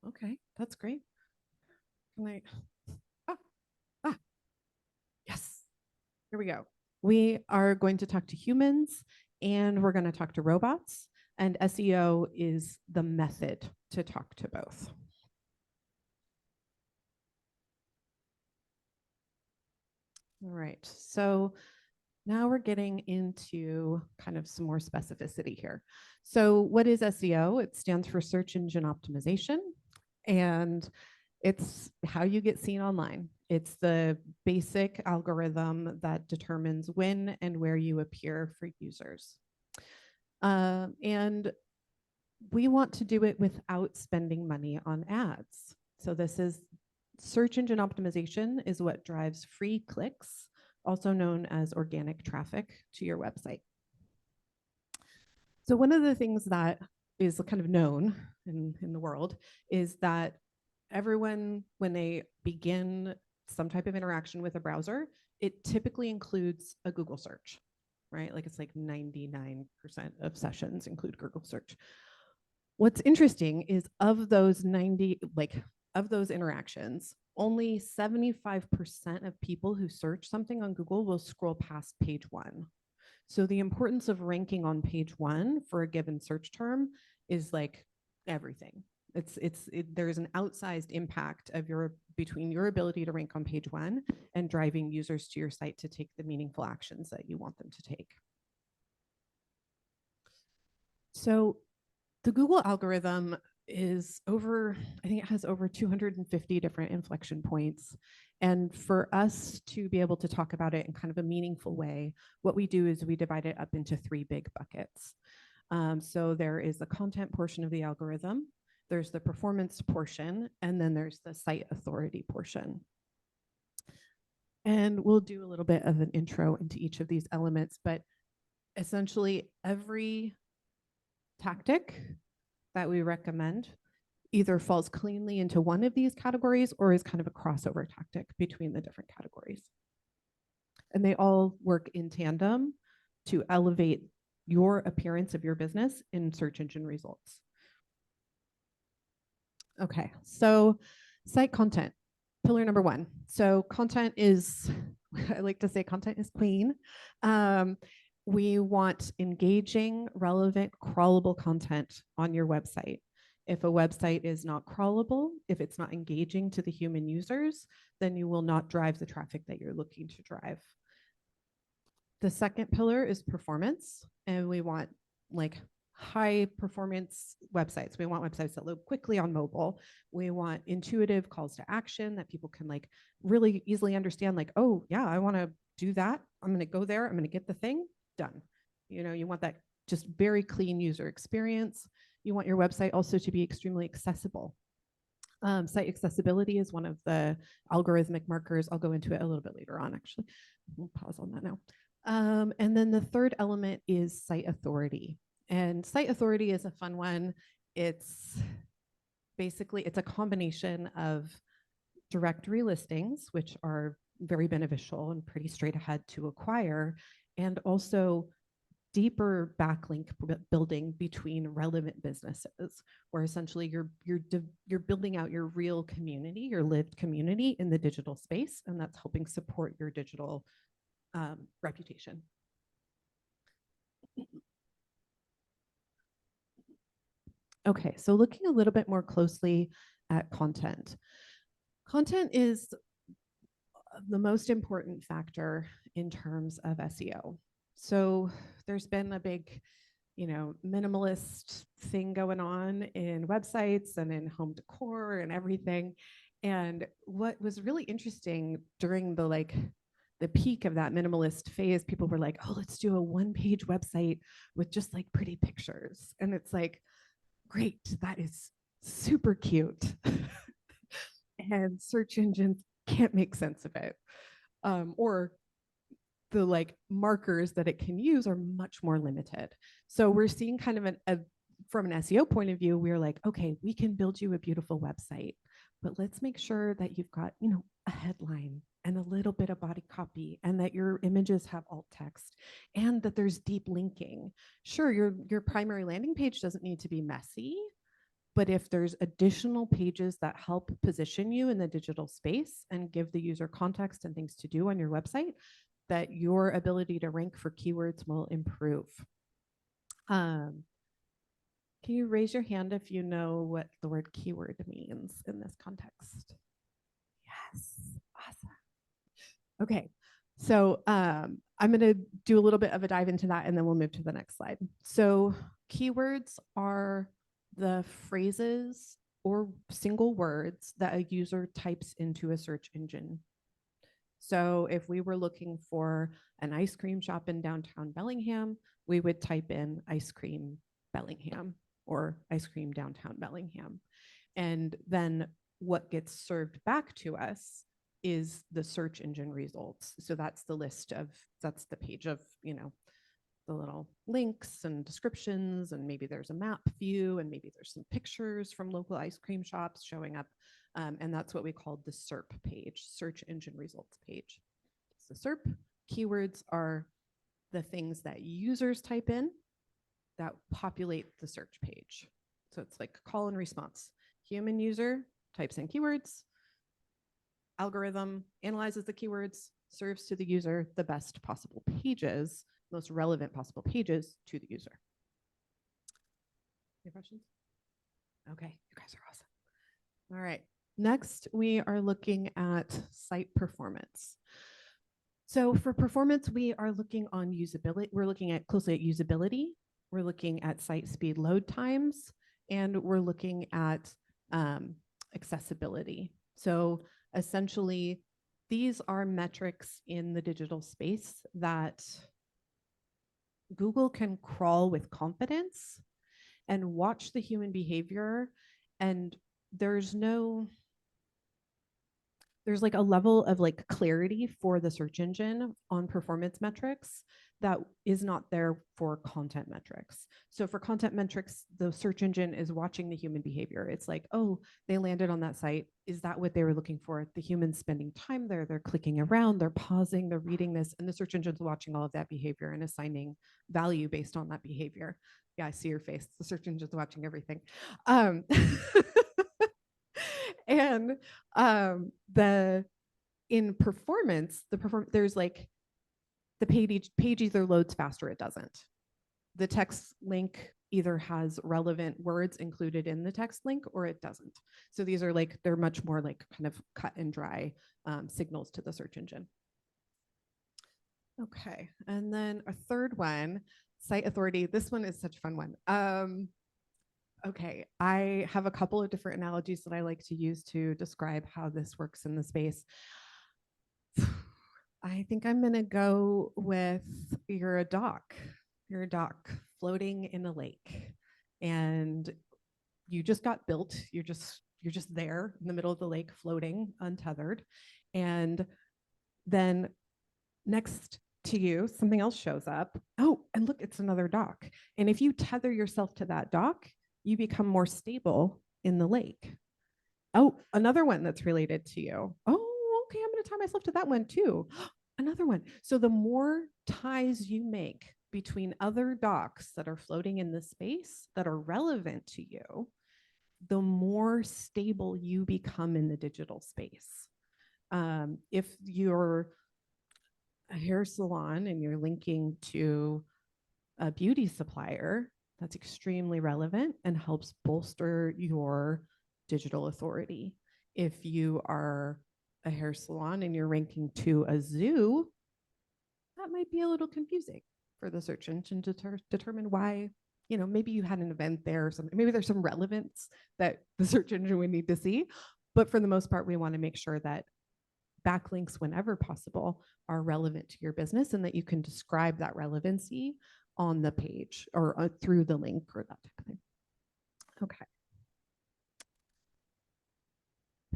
Okay, that's great. Can I? Ah, ah, yes. Here we go. We are going to talk to humans and we're going to talk to robots. And SEO is the method to talk to both. All right. So now we're getting into kind of some more specificity here. So, what is SEO? It stands for search engine optimization, and it's how you get seen online. It's the basic algorithm that determines when and where you appear for users. And we want to do it without spending money on ads. So, this is search engine optimization is what drives free clicks, also known as organic traffic, to your website. So one of the things that is kind of known in the world is that everyone, when they begin some type of interaction with a browser, it typically includes a Google search, right? Like it's like 99% of sessions include Google search. What's interesting is of those interactions, only 75% of people who search something on Google will scroll past page one. So the importance of ranking on page one for a given search term is like everything. There's an outsized impact of between your ability to rank on page one and driving users to your site to take the meaningful actions that you want them to take. So the Google algorithm is I think it has over 250 different inflection points. And for us to be able to talk about it in kind of a meaningful way, what we do is we divide it up into three big buckets. So there is the content portion of the algorithm, there's the performance portion, and then there's the site authority portion. And we'll do a little bit of an intro into each of these elements, but essentially every tactic that we recommend either falls cleanly into one of these categories or is kind of a crossover tactic between the different categories. And they all work in tandem to elevate your appearance of your business in search engine results. Okay, so site content, pillar number one. So content is, I like to say content is queen. We want engaging, relevant, crawlable content on your website. If a website is not crawlable, if it's not engaging to the human users, then you will not drive the traffic that you're looking to drive. The second pillar is performance, and we want like high performance websites. We want websites that load quickly on mobile. We want intuitive calls to action that people can like really easily understand, like, oh yeah, I want to do that. I'm going to go there. I'm going to get the thing done. You know, you want that just very clean user experience. You want your website also to be extremely accessible. Site accessibility is one of the algorithmic markers. I'll go into it a little bit later on, actually. We'll pause on that now. And then the third element is site authority. And site authority is a fun one. It's basically, it's a combination of directory listings, which are very beneficial and pretty straight ahead to acquire, and also deeper backlink building between relevant businesses, where essentially you're building out your real community, your lived community in the digital space, and that's helping support your digital reputation. Okay, so looking a little bit more closely at content. Content is the most important factor in terms of SEO. So there's been a big, minimalist thing going on in websites and in home decor and everything. And what was really interesting during the peak of that minimalist phase, people were like, oh, let's do a one-page website with just like pretty pictures. And it's like, great, that is super cute. And search engines can't make sense of it. Or the like markers that it can use are much more limited. So we're seeing kind of from an SEO point of view, we're like, okay, we can build you a beautiful website, but let's make sure that you've got, a headline and a little bit of body copy, and that your images have alt text, and that there's deep linking. Sure, your primary landing page doesn't need to be messy, But if there's additional pages that help position you in the digital space and give the user context and things to do on your website, that your ability to rank for keywords will improve. Can you raise your hand if you know what the word keyword means in this context? Yes, awesome. Okay, so I'm going to do a little bit of a dive into that and then we'll move to the next slide. So keywords are the phrases or single words that a user types into a search engine. So if we were looking for an ice cream shop in downtown Bellingham, we would type in ice cream Bellingham or ice cream downtown Bellingham. And then what gets served back to us is the search engine results. So that's the list of, that's the page of, you know, the little links and descriptions, and maybe there's a map view, and maybe there's some pictures from local ice cream shops showing up. And that's what we call the SERP page, search engine results page. So SERP keywords are the things that users type in that populate the search page. So it's like call and response. Human user types in keywords, algorithm analyzes the keywords, serves to the user the best possible pages, most relevant possible pages to the user. Any questions? Okay, you guys are awesome. All right, next we are looking at site performance. So for performance, we are looking on usability. We're looking at closely at usability. We're looking at site speed load times, and we're looking at accessibility. So essentially, these are metrics in the digital space that Google can crawl with confidence and watch the human behavior, and there's like a level of like clarity for the search engine on performance metrics that is not there for content metrics. So for content metrics, the search engine is watching the human behavior. It's like, oh, they landed on that site. Is that what they were looking for? The human's spending time there. They're clicking around, they're pausing, they're reading this, and the search engine's watching all of that behavior and assigning value based on that behavior. Yeah, I see your face. The search engine's watching everything. And in performance, there's like the page either loads fast or it doesn't. The text link either has relevant words included in the text link or it doesn't. So these are like, they're much more like kind of cut and dry signals to the search engine. Okay, and then a third one, site authority. This one is such a fun one. Okay, I have a couple of different analogies that I like to use to describe how this works in the space. I think I'm gonna go with you're a dock. You're a dock floating in a lake, and you just got built. You're just there in the middle of the lake, floating, untethered, and then next to you, something else shows up. Oh, and look, it's another dock. And if you tether yourself to that dock, you become more stable in the lake. Oh, another one that's related to you. Oh, okay, I'm going to tie myself to that one too. Another one. So the more ties you make between other docks that are floating in the space that are relevant to you, the more stable you become in the digital space. If you're a hair salon and you're linking to a beauty supplier, that's extremely relevant and helps bolster your digital authority. If you are a hair salon and you're ranking to a zoo, that might be a little confusing for the search engine to determine why, you know, maybe you had an event there or something. Maybe there's some relevance that the search engine would need to see. But for the most part, we want to make sure that backlinks, whenever possible, are relevant to your business and that you can describe that relevancy on the page or through the link or that type of thing. Okay.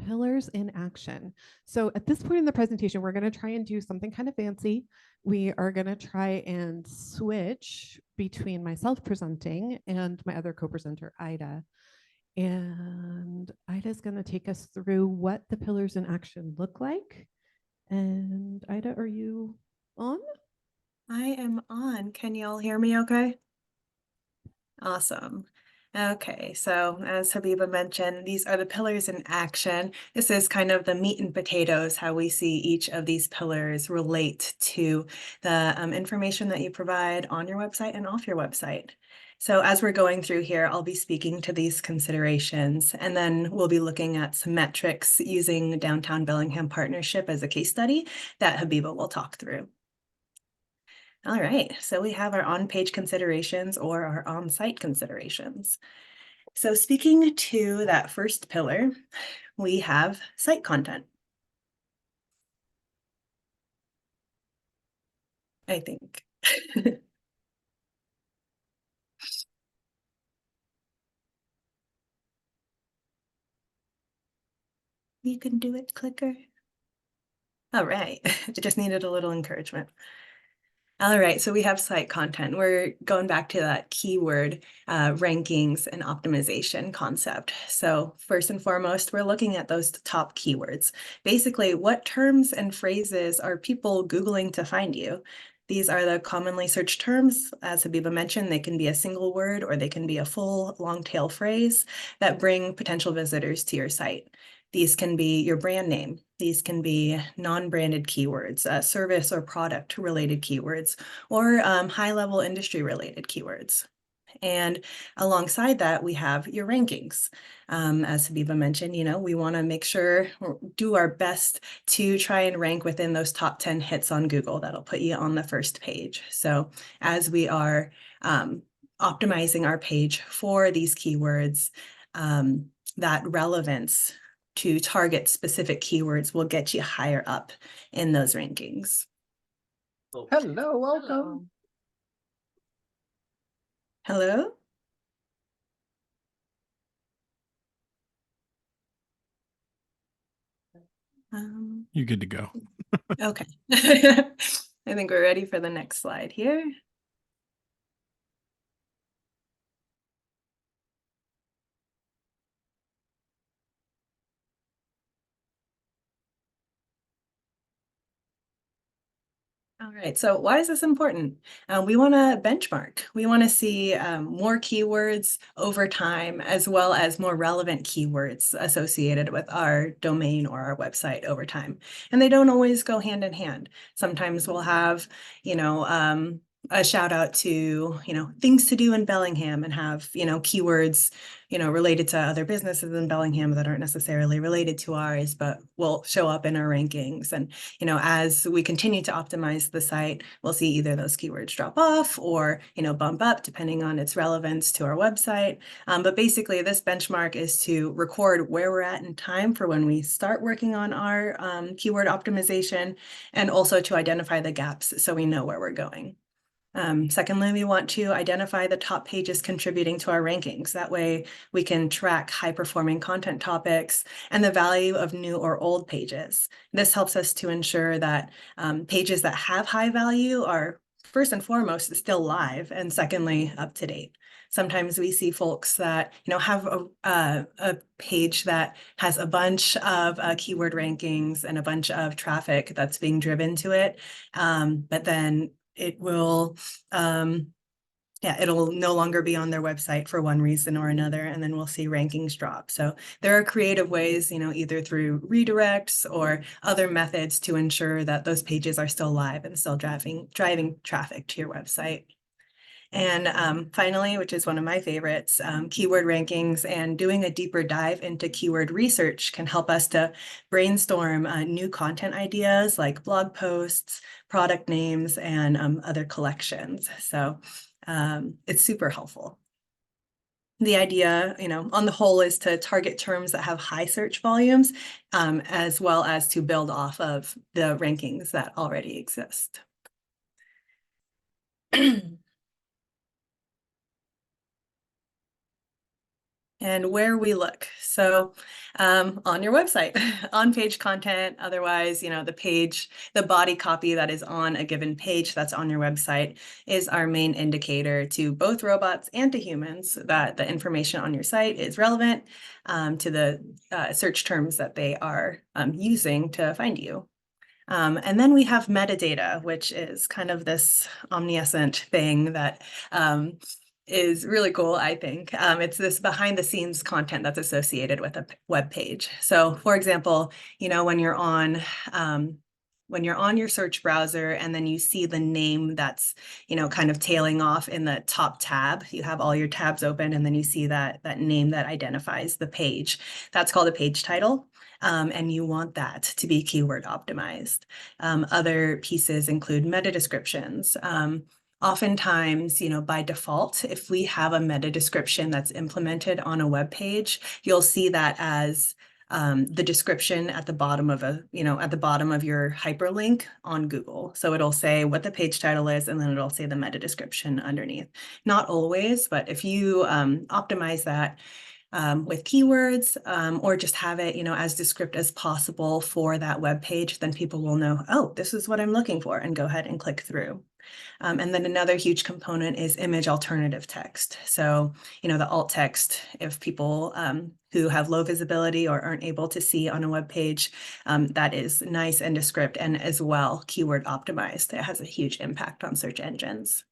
Pillars in action. So at this point in the presentation, we're going to try and do something kind of fancy. We are going to try and switch between myself presenting and my other co-presenter, Ida. And Ida's going to take us through what the pillars in action look like. And Ida, are you on? I am on. Can y'all hear me okay? Awesome. Okay, so as Habiba mentioned, these are the pillars in action. This is kind of the meat and potatoes, how we see each of these pillars relate to the information that you provide on your website and off your website. So as we're going through here, I'll be speaking to these considerations, and then we'll be looking at some metrics using Downtown Bellingham Partnership as a case study that Habiba will talk through. All right, so we have our on-page considerations or our on-site considerations. So speaking to that first pillar, we have site content. I think. You can do it, clicker. All right, it just needed a little encouragement. All right, so we have site content. We're going back to that keyword rankings and optimization concept. So first and foremost, we're looking at those top keywords. Basically, what terms and phrases are people Googling to find you? These are the commonly searched terms. As Habiba mentioned, they can be a single word or they can be a full long tail phrase that bring potential visitors to your site. These can be your brand name. These can be non-branded keywords, service or product related keywords, or high-level industry related keywords. And alongside that, we have your rankings. As Habiba mentioned, we want to make sure, do our best to try and rank within those top 10 hits on Google. That'll put you on the first page. So as we are optimizing our page for these keywords, that relevance to target specific keywords will get you higher up in those rankings. Hello, welcome. Hello? You're good to go. Okay. I think we're ready for the next slide here. All right, so why is this important? We want to benchmark. We want to see more keywords over time, as well as more relevant keywords associated with our domain or our website over time. And they don't always go hand in hand. Sometimes we'll have, a shout out to, things to do in Bellingham and have, keywords, related to other businesses in Bellingham that aren't necessarily related to ours, but will show up in our rankings. And, as we continue to optimize the site, we'll see either those keywords drop off or, bump up depending on its relevance to our website. But basically this benchmark is to record where we're at in time for when we start working on our keyword optimization, and also to identify the gaps so we know where we're going. Secondly, we want to identify the top pages contributing to our rankings. That way we can track high-performing content topics and the value of new or old pages. This helps us to ensure that pages that have high value are first and foremost still live, and secondly, up to date. Sometimes we see folks that have a page that has a bunch of keyword rankings and a bunch of traffic that's being driven to it, but then it will it'll no longer be on their website for one reason or another, and then we'll see rankings drop. So there are creative ways, either through redirects or other methods to ensure that those pages are still live and still driving traffic to your website. And finally, which is one of my favorites, keyword rankings and doing a deeper dive into keyword research can help us to brainstorm new content ideas like blog posts, product names, and other collections. So it's super helpful. The idea, on the whole, is to target terms that have high search volumes, as well as to build off of the rankings that already exist. And where we look. So on your website, on page content, otherwise, the body copy that is on a given page that's on your website is our main indicator to both robots and to humans that the information on your site is relevant to the search terms that they are using to find you. And then we have metadata, which is kind of this omniscient thing that is really cool, I think. It's this behind the scenes content that's associated with a web page. So for example, when you're on your search browser and then you see the name that's, kind of tailing off in the top tab, you have all your tabs open and then you see that name that identifies the page. That's called a page title. And you want that to be keyword optimized. Other pieces include meta descriptions. Oftentimes, by default, if we have a meta description that's implemented on a web page, you'll see that as the description at the bottom of your hyperlink on Google. So it'll say what the page title is, and then it'll say the meta description underneath. Not always, but if you optimize that with keywords or just have it, as descriptive as possible for that web page, then people will know, oh, this is what I'm looking for, and go ahead and click through. And then another huge component is image alternative text. So, the alt text, if people who have low visibility or aren't able to see on a web page, that is nice and descriptive and as well keyword optimized. It has a huge impact on search engines.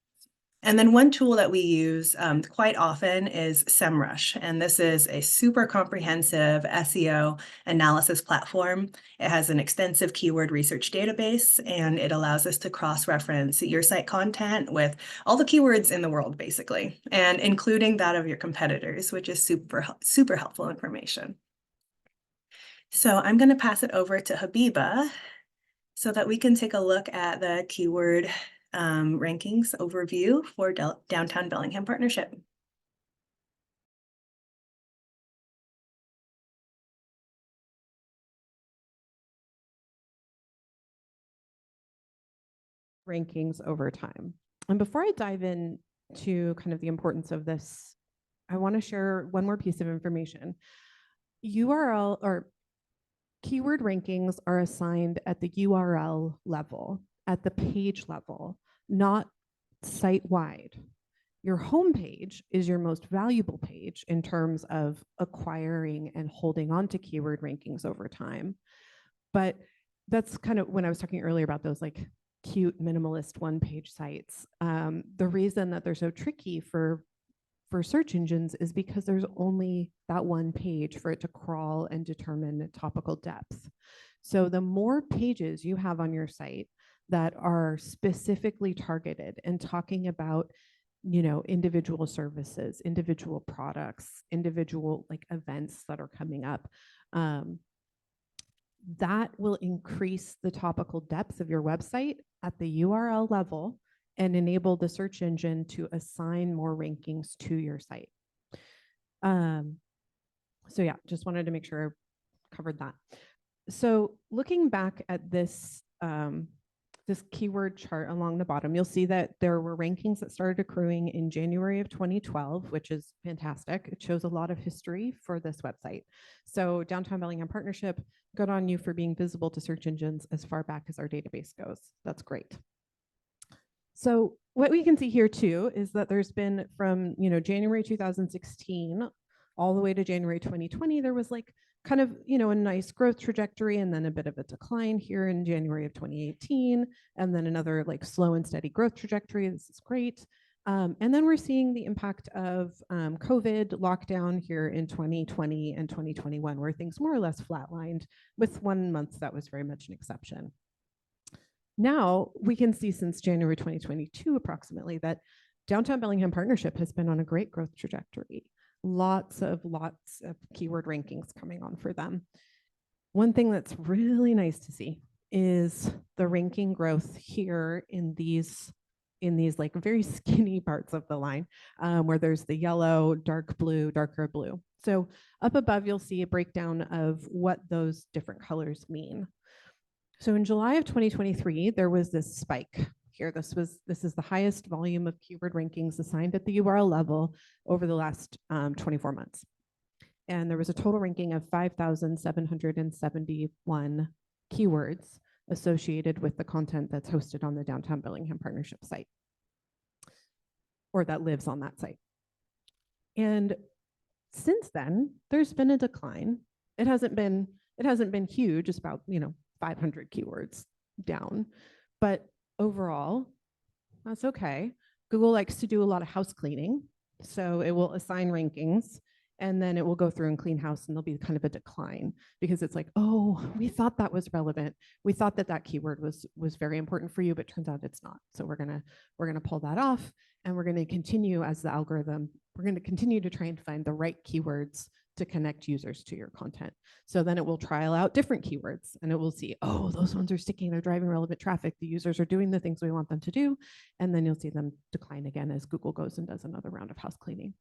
And then one tool that we use quite often is SEMrush, and this is a super comprehensive SEO analysis platform. It has an extensive keyword research database, and it allows us to cross-reference your site content with all the keywords in the world, basically, and including that of your competitors, which is super helpful information. So I'm going to pass it over to Habiba so that we can take a look at the keyword rankings overview for Downtown Bellingham Partnership. Rankings over time. And before I dive into kind of the importance of this, I want to share one more piece of information. URL or keyword rankings are assigned at the URL level, at the page level, not site-wide. Your homepage is your most valuable page in terms of acquiring and holding on to keyword rankings over time. But that's kind of when I was talking earlier about those like cute minimalist one-page sites. The reason that they're so tricky for search engines is because there's only that one page for it to crawl and determine topical depth. So the more pages you have on your site that are specifically targeted and talking about, individual services, individual products, individual like events that are coming up, that will increase the topical depth of your website at the URL level and enable the search engine to assign more rankings to your site. So yeah, just wanted to make sure I covered that. So looking back at this, this keyword chart along the bottom, you'll see that there were rankings that started accruing in January of 2012, which is fantastic. It shows a lot of history for this website. So Downtown Bellingham Partnership, good on you for being visible to search engines as far back as our database goes. That's great. So what we can see here too is that there's been from, January 2016 all the way to January 2020, there was like kind of, a nice growth trajectory and then a bit of a decline here in January of 2018, and then another like slow and steady growth trajectory. This is great. And then we're seeing the impact of COVID lockdown here in 2020 and 2021, where things more or less flatlined, with 1 month that was very much an exception. Now we can see since January 2022 approximately that Downtown Bellingham Partnership has been on a great growth trajectory. Lots of keyword rankings coming on for them. One thing that's really nice to see is the ranking growth here in these like very skinny parts of the line, where there's the yellow, dark blue, darker blue. So up above, you'll see a breakdown of what those different colors mean. So in July of 2023, there was this spike here. This is the highest volume of keyword rankings assigned at the URL level over the last 24 months. And there was a total ranking of 5,771 keywords associated with the content that's hosted on the Downtown Bellingham Partnership site, or that lives on that site. And since then, there's been a decline. It hasn't been huge. It's about 500 keywords down, but overall, that's okay. Google likes to do a lot of house cleaning. So it will assign rankings, and then it will go through and clean house, and there'll be kind of a decline because it's like, oh, we thought that was relevant. We thought that that keyword was very important for you, but turns out it's not. So we're gonna pull that off, and we're gonna continue as the algorithm. We're gonna continue to try and find the right keywords to connect users to your content. So then it will trial out different keywords, and it will see, oh, those ones are sticking, they're driving relevant traffic, the users are doing the things we want them to do, and then you'll see them decline again as Google goes and does another round of house cleaning.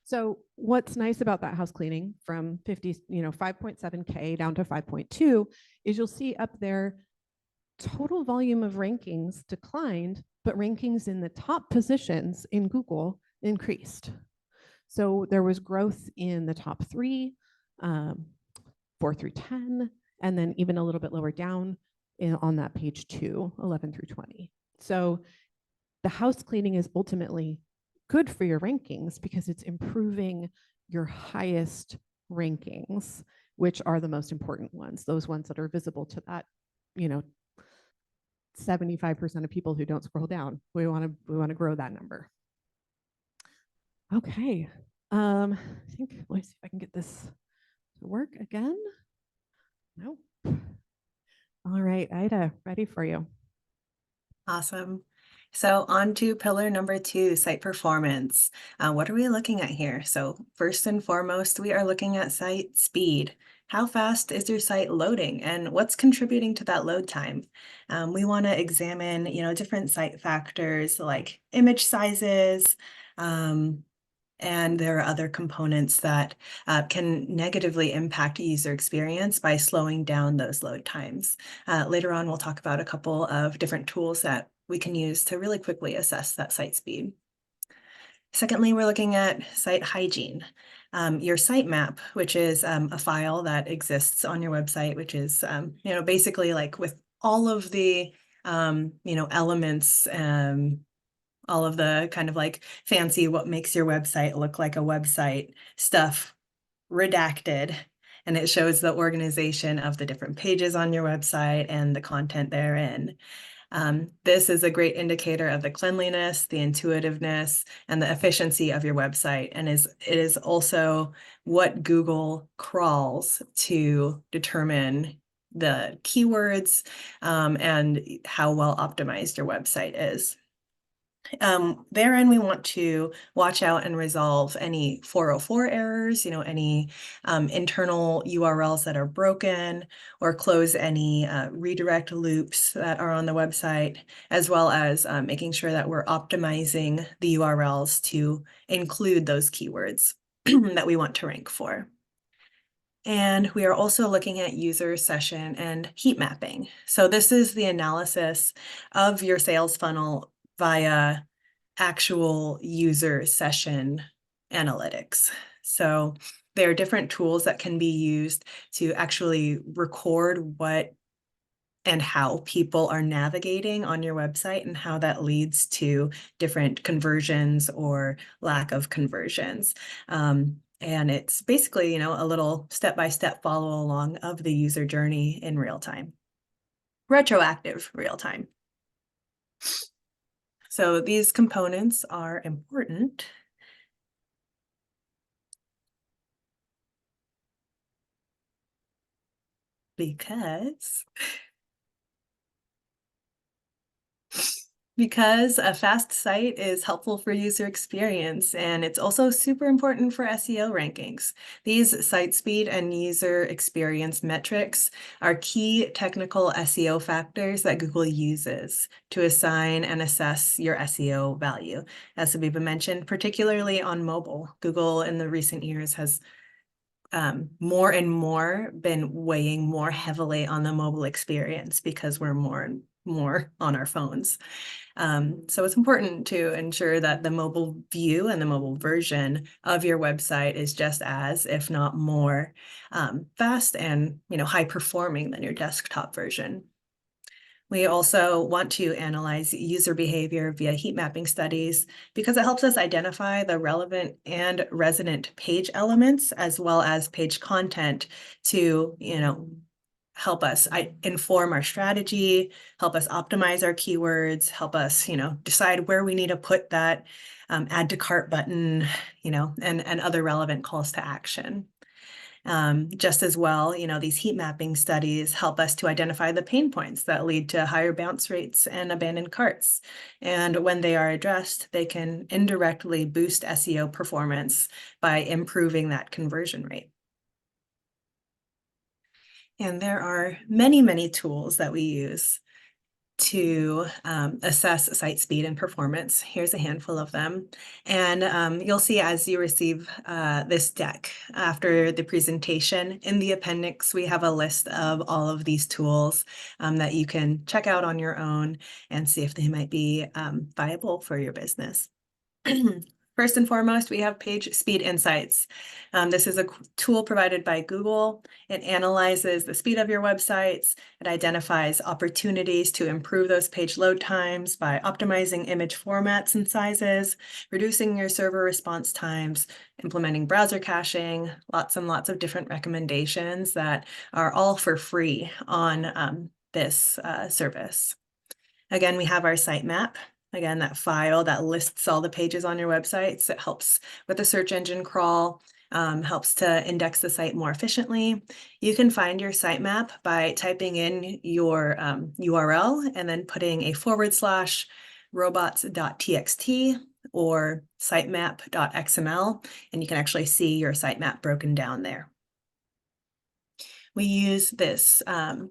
So what's nice about that house cleaning from 5.7K down to 5.2 is you'll see up there total volume of rankings declined, but rankings in the top positions in Google increased. So there was growth in the top 3, 4 through 10, and then even a little bit lower down on that page 2, 11 through 20. So the house cleaning is ultimately good for your rankings because it's improving your highest rankings, which are the most important ones, those ones that are visible to that, 75% of people who don't scroll down. We want to grow that number. Okay. I think, let me see if I can get this to work again. Nope. All right, Ida, ready for you. Awesome. So on to pillar number 2, site performance. What are we looking at here? So first and foremost, we are looking at site speed. How fast is your site loading and what's contributing to that load time? We want to examine, different site factors like image sizes, and there are other components that can negatively impact user experience by slowing down those load times. Later on, we'll talk about a couple of different tools that we can use to really quickly assess that site speed. Secondly, we're looking at site hygiene. Your sitemap, which is a file that exists on your website, which is basically like with all of the elements, all of the kind of like fancy what makes your website look like a website stuff redacted, and it shows the organization of the different pages on your website and the content therein. This is a great indicator of the cleanliness, the intuitiveness, and the efficiency of your website, and it is also what Google crawls to determine the keywords and how well optimized your website is. Therein, we want to watch out and resolve any 404 errors, any internal URLs that are broken, or close any redirect loops that are on the website, as well as making sure that we're optimizing the URLs to include those keywords that we want to rank for. And we are also looking at user session and heat mapping. So this is the analysis of your sales funnel via actual user session analytics. So there are different tools that can be used to actually record what and how people are navigating on your website and how that leads to different conversions or lack of conversions. And it's basically, a little step-by-step follow along of the user journey in real time, retroactive real time. So these components are important because a fast site is helpful for user experience, and it's also super important for SEO rankings. These site speed and user experience metrics are key technical SEO factors that Google uses to assign and assess your SEO value. As Habiba mentioned, particularly on mobile, Google in the recent years has more and more been weighing more heavily on the mobile experience because we're more and more on our phones. So it's important to ensure that the mobile view and the mobile version of your website is just as, if not more, fast and high performing than your desktop version. We also want to analyze user behavior via heat mapping studies because it helps us identify the relevant and resonant page elements as well as page content to, help us inform our strategy, help us optimize our keywords, help us, decide where we need to put that add to cart button, and other relevant calls to action. Just as well, these heat mapping studies help us to identify the pain points that lead to higher bounce rates and abandoned carts. And when they are addressed, they can indirectly boost SEO performance by improving that conversion rate. And there are many, many tools that we use to assess site speed and performance. Here's a handful of them. And you'll see as you receive this deck after the presentation, in the appendix, we have a list of all of these tools that you can check out on your own and see if they might be viable for your business. First and foremost, we have Page Speed Insights. This is a tool provided by Google. It analyzes the speed of your websites. It identifies opportunities to improve those page load times by optimizing image formats and sizes, reducing your server response times, implementing browser caching, lots and lots of different recommendations that are all for free on this service. Again, we have our sitemap. Again, that file that lists all the pages on your websites. It helps with the search engine crawl, helps to index the site more efficiently. You can find your sitemap by typing in your URL and then putting a /robots.txt or sitemap.xml, and you can actually see your sitemap broken down there. We use this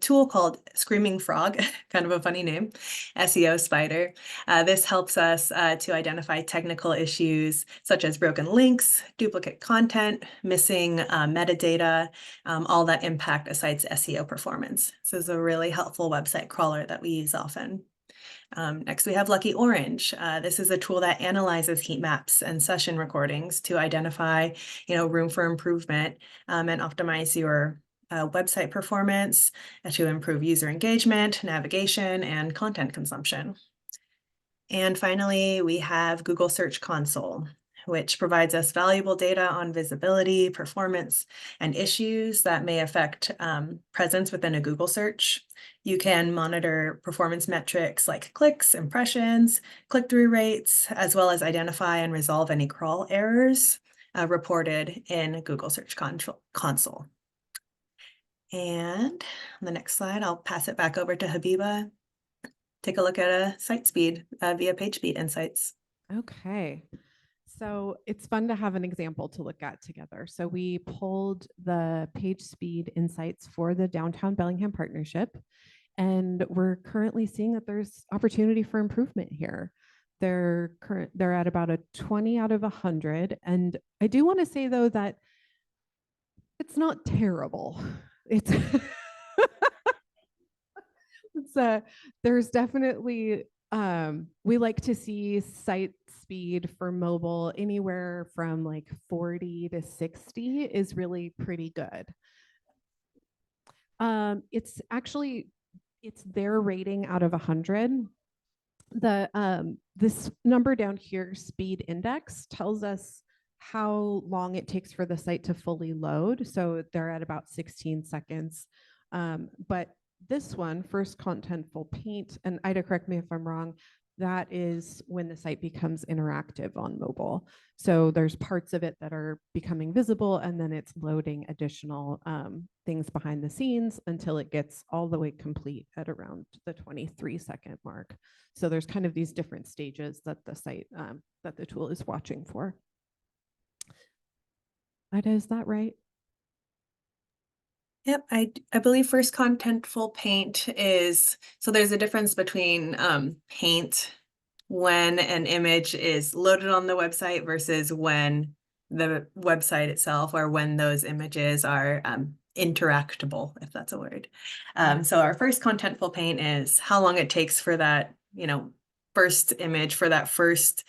tool called Screaming Frog, kind of a funny name, SEO Spider. This helps us to identify technical issues such as broken links, duplicate content, missing metadata, all that impact a site's SEO performance. This is a really helpful website crawler that we use often. Next, we have Lucky Orange. This is a tool that analyzes heat maps and session recordings to identify, room for improvement and optimize your website performance to improve user engagement, navigation, and content consumption. And finally, we have Google Search Console, which provides us valuable data on visibility, performance, and issues that may affect presence within a Google search. You can monitor performance metrics like clicks, impressions, click-through rates, as well as identify and resolve any crawl errors reported in Google Search Console. And on the next slide, I'll pass it back over to Habiba. Take a look at a site speed via Page Speed Insights. Okay. So it's fun to have an example to look at together. So we pulled the Page Speed Insights for the Downtown Bellingham Partnership, and we're currently seeing that there's opportunity for improvement here. They're at about a 20 out of 100. And I do want to say, though, that it's not terrible. It's there's definitely we like to see site speed for mobile anywhere from like 40 to 60 is really pretty good. It's their rating out of 100. This number down here, speed index, tells us how long it takes for the site to fully load. So they're at about 16 seconds. But this one, first contentful paint, and Ida, correct me if I'm wrong, that is when the site becomes interactive on mobile. So there's parts of it that are becoming visible, and then it's loading additional things behind the scenes until it gets all the way complete at around the 23-second mark. So there's kind of these different stages that the site, that the tool is watching for. Ida, is that right? Yep, I believe first contentful paint is, so there's a difference between paint when an image is loaded on the website versus when the website itself, or when those images are interactable, if that's a word. So our first contentful paint is how long it takes for that, first image, for that first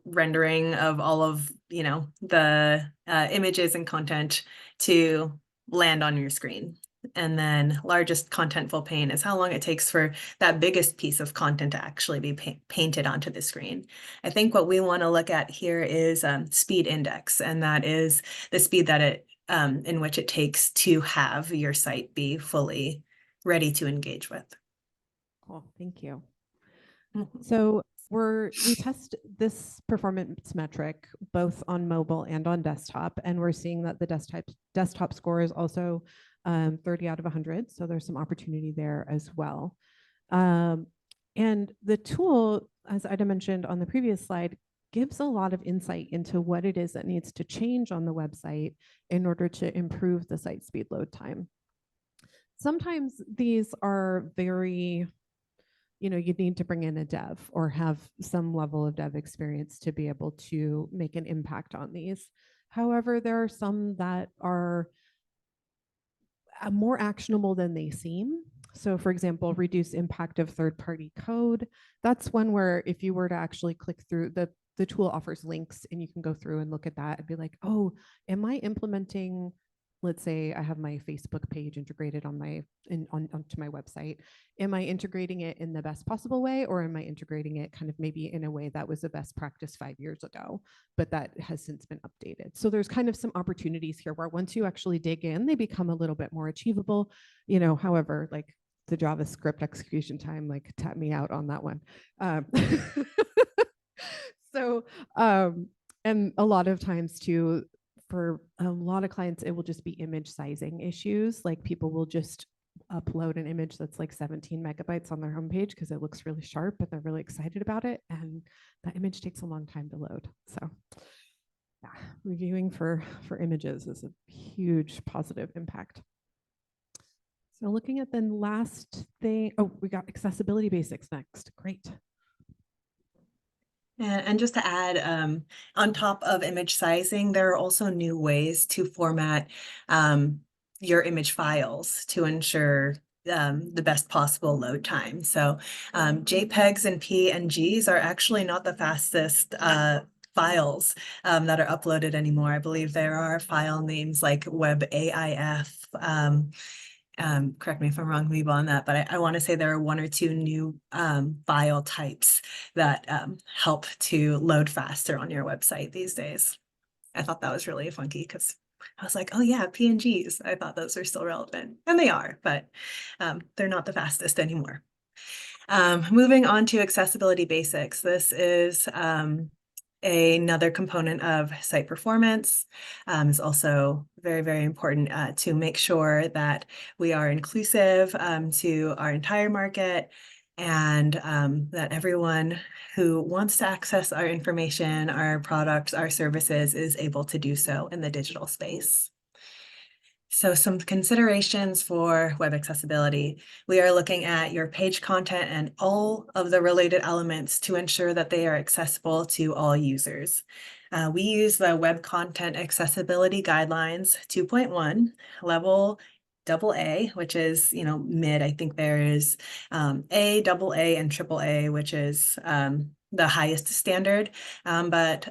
rendering of all of, the images and content to land on your screen. And then largest contentful paint is how long it takes for that biggest piece of content to actually be painted onto the screen. I think what we want to look at here is speed index, and that is the speed that it in which it takes to have your site be fully ready to engage with. Cool, thank you. Mhm. So we test this performance metric both on mobile and on desktop, and we're seeing that the desktop score is also 30 out of 100. So there's some opportunity there as well. And the tool, as Ida mentioned on the previous slide, gives a lot of insight into what it is that needs to change on the website in order to improve the site speed load time. Sometimes these are very, you'd need to bring in a dev or have some level of dev experience to be able to make an impact on these. However, there are some that are more actionable than they seem. So for example, reduce impact of third-party code. That's one where if you were to actually click through, the tool offers links and you can go through and look at that and be like, oh, am I implementing, let's say I have my Facebook page integrated onto my website. Am I integrating it in the best possible way, or am I integrating it kind of maybe in a way that was a best practice 5 years ago, but that has since been updated? So there's kind of some opportunities here where once you actually dig in, they become a little bit more achievable. However, like the JavaScript execution time, like tap me out on that one. So, and a lot of times too, for a lot of clients, it will just be image sizing issues. Like people will just upload an image that's like 17 megabytes on their homepage because it looks really sharp and they're really excited about it. And that image takes a long time to load. So yeah, reviewing for images is a huge positive impact. So looking at the last thing, oh, we got accessibility basics next. Great. And just to add, on top of image sizing, there are also new ways to format your image files to ensure the best possible load time. So JPEGs and PNGs are actually not the fastest files that are uploaded anymore. I believe there are file names like WebAIF. Correct me if I'm wrong, Leba, on that, but I want to say there are 1 or 2 new file types that help to load faster on your website these days. I thought that was really funky because I was like, oh yeah, PNGs. I thought those were still relevant, and they are, but they're not the fastest anymore. Moving on to accessibility basics. This is another component of site performance. Is also very, very important to make sure that we are inclusive to our entire market, and that everyone who wants to access our information, our products, our services is able to do so in the digital space. So some considerations for web accessibility. We are looking at your page content and all of the related elements to ensure that they are accessible to all users. We use the Web Content Accessibility Guidelines 2.1, level AA, which is, mid. I think there is A, AA, and AAA, which is the highest standard, but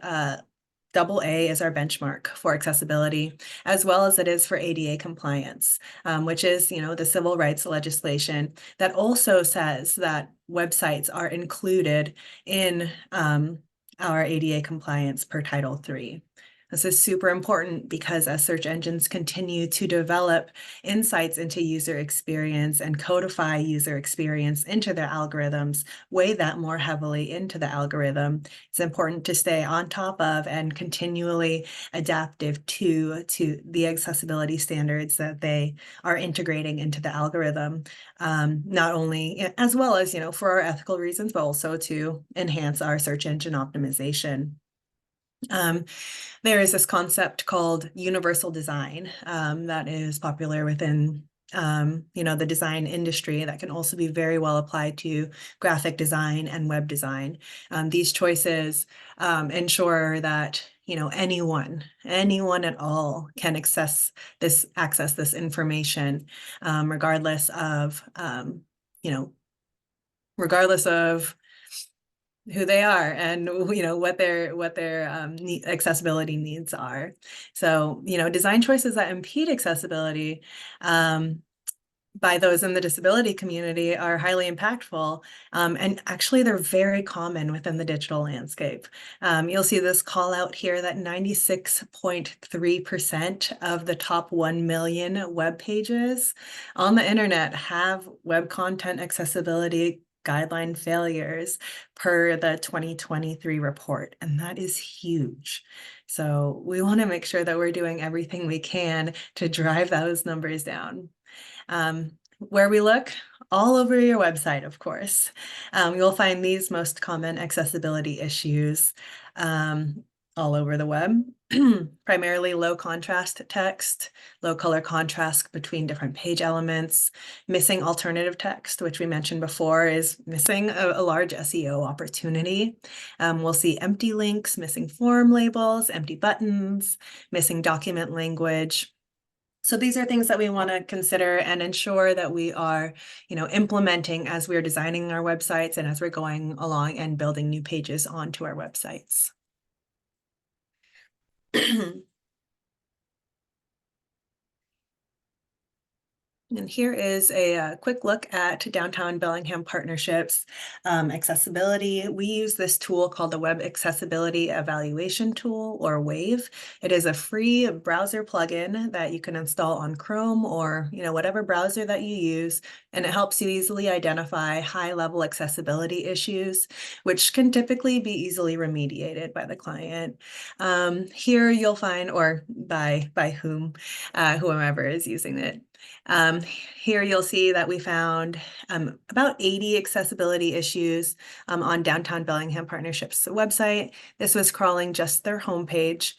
AA is our benchmark for accessibility, as well as it is for ADA compliance, which is, the civil rights legislation that also says that websites are included in our ADA compliance per Title III. This is super important because as search engines continue to develop insights into user experience and codify user experience into their algorithms, weigh that more heavily into the algorithm, it's important to stay on top of and continually adaptive to the accessibility standards that they are integrating into the algorithm, not only as well as, for our ethical reasons, but also to enhance our search engine optimization. There is this concept called universal design that is popular within the design industry that can also be very well applied to graphic design and web design. These choices ensure that anyone at all can access this information, regardless of who they are and what their accessibility needs are. So design choices that impede accessibility by those in the disability community are highly impactful. And actually, they're very common within the digital landscape. You'll see this call out here that 96.3% of the top 1 million web pages on the internet have web content accessibility guideline failures per the 2023 report. And that is huge. So we want to make sure that we're doing everything we can to drive those numbers down. Where we look, all over your website, of course. You'll find these most common accessibility issues all over the web. Primarily low contrast text, low color contrast between different page elements, missing alternative text, which we mentioned before is missing a large SEO opportunity. We'll see empty links, missing form labels, empty buttons, missing document language. So these are things that we want to consider and ensure that we are, implementing as we're designing our websites and as we're going along and building new pages onto our websites. And here is a quick look at Downtown Bellingham Partnerships accessibility. We use this tool called the Web Accessibility Evaluation Tool, or WAVE. It is a free browser plugin that you can install on Chrome or whatever browser that you use, and it helps you easily identify high-level accessibility issues, which can typically be easily remediated by the client. Here you'll find, or by whomever is using it. Here you'll see that we found about 80 accessibility issues on Downtown Bellingham Partnerships website. This was crawling just their homepage.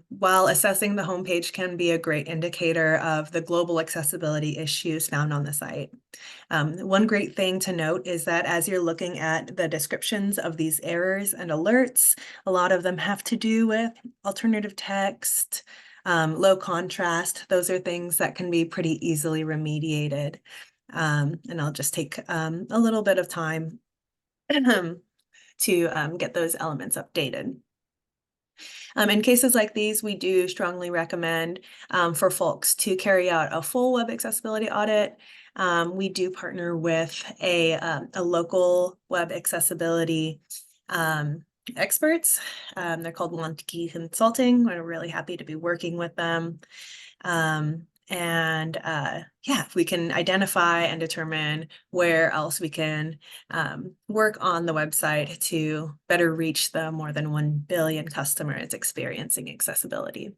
While assessing the homepage can be a great indicator of the global accessibility issues found on the site. One great thing to note is that as you're looking at the descriptions of these errors and alerts, a lot of them have to do with alternative text, low contrast. Those are things that can be pretty easily remediated. And I'll just take a little bit of time to get those elements updated. In cases like these, we do strongly recommend for folks to carry out a full web accessibility audit. We do partner with a local web accessibility experts. They're called Montague Consulting. We're really happy to be working with them. If we can identify and determine where else we can work on the website to better reach the more than 1 billion customers experiencing accessibility.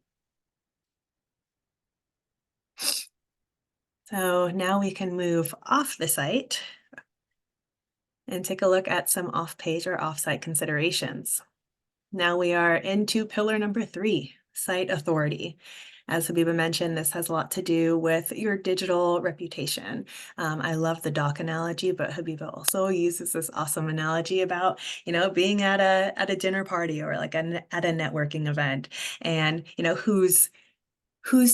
So now we can move off the site and take a look at some off-page or off-site considerations. Now we are into pillar number 3, site authority. As Habiba mentioned, this has a lot to do with your digital reputation. I love the doc analogy, but Habiba also uses this awesome analogy about, being at a dinner party or like at a networking event, and who's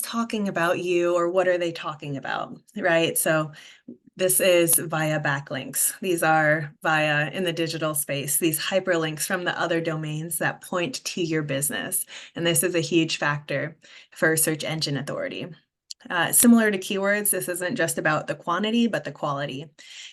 talking about you or what are they talking about, right? So this is via backlinks. These are via, in the digital space, these hyperlinks from the other domains that point to your business. And this is a huge factor for search engine authority. Similar to keywords, this isn't just about the quantity, but the quality.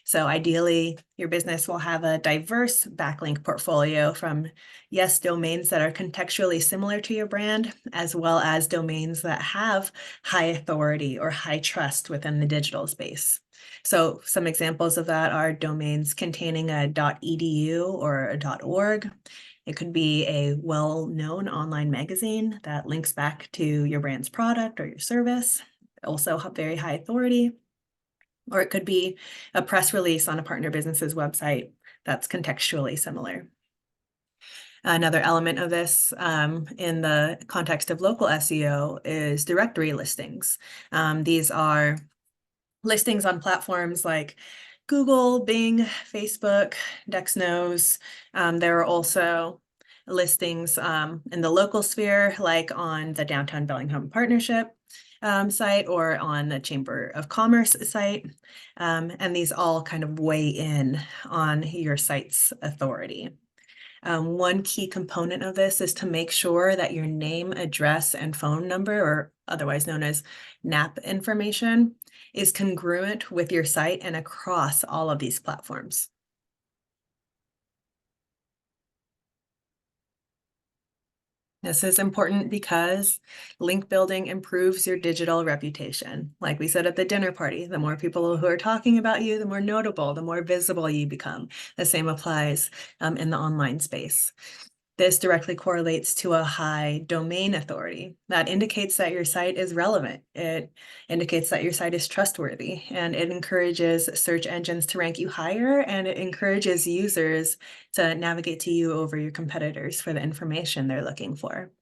So ideally, your business will have a diverse backlink portfolio from, yes, domains that are contextually similar to your brand, as well as domains that have high authority or high trust within the digital space. So some examples of that are domains containing a .edu or a .org. It could be a well-known online magazine that links back to your brand's product or your service, also very high authority. Or it could be a press release on a partner business's website that's contextually similar. Another element of this in the context of local SEO is directory listings. These are listings on platforms like Google, Bing, Facebook, Dexnose. There are also listings in the local sphere, like on the Downtown Bellingham Partnership site or on the Chamber of Commerce site. And these all kind of weigh in on your site's authority. One key component of this is to make sure that your name, address, and phone number, or otherwise known as NAP information, is congruent with your site and across all of these platforms. This is important because link building improves your digital reputation. Like we said at the dinner party, the more people who are talking about you, the more notable, the more visible you become. The same applies in the online space. This directly correlates to a high domain authority. That indicates that your site is relevant. It indicates that your site is trustworthy, and it encourages search engines to rank you higher, and it encourages users to navigate to you over your competitors for the information they're looking for.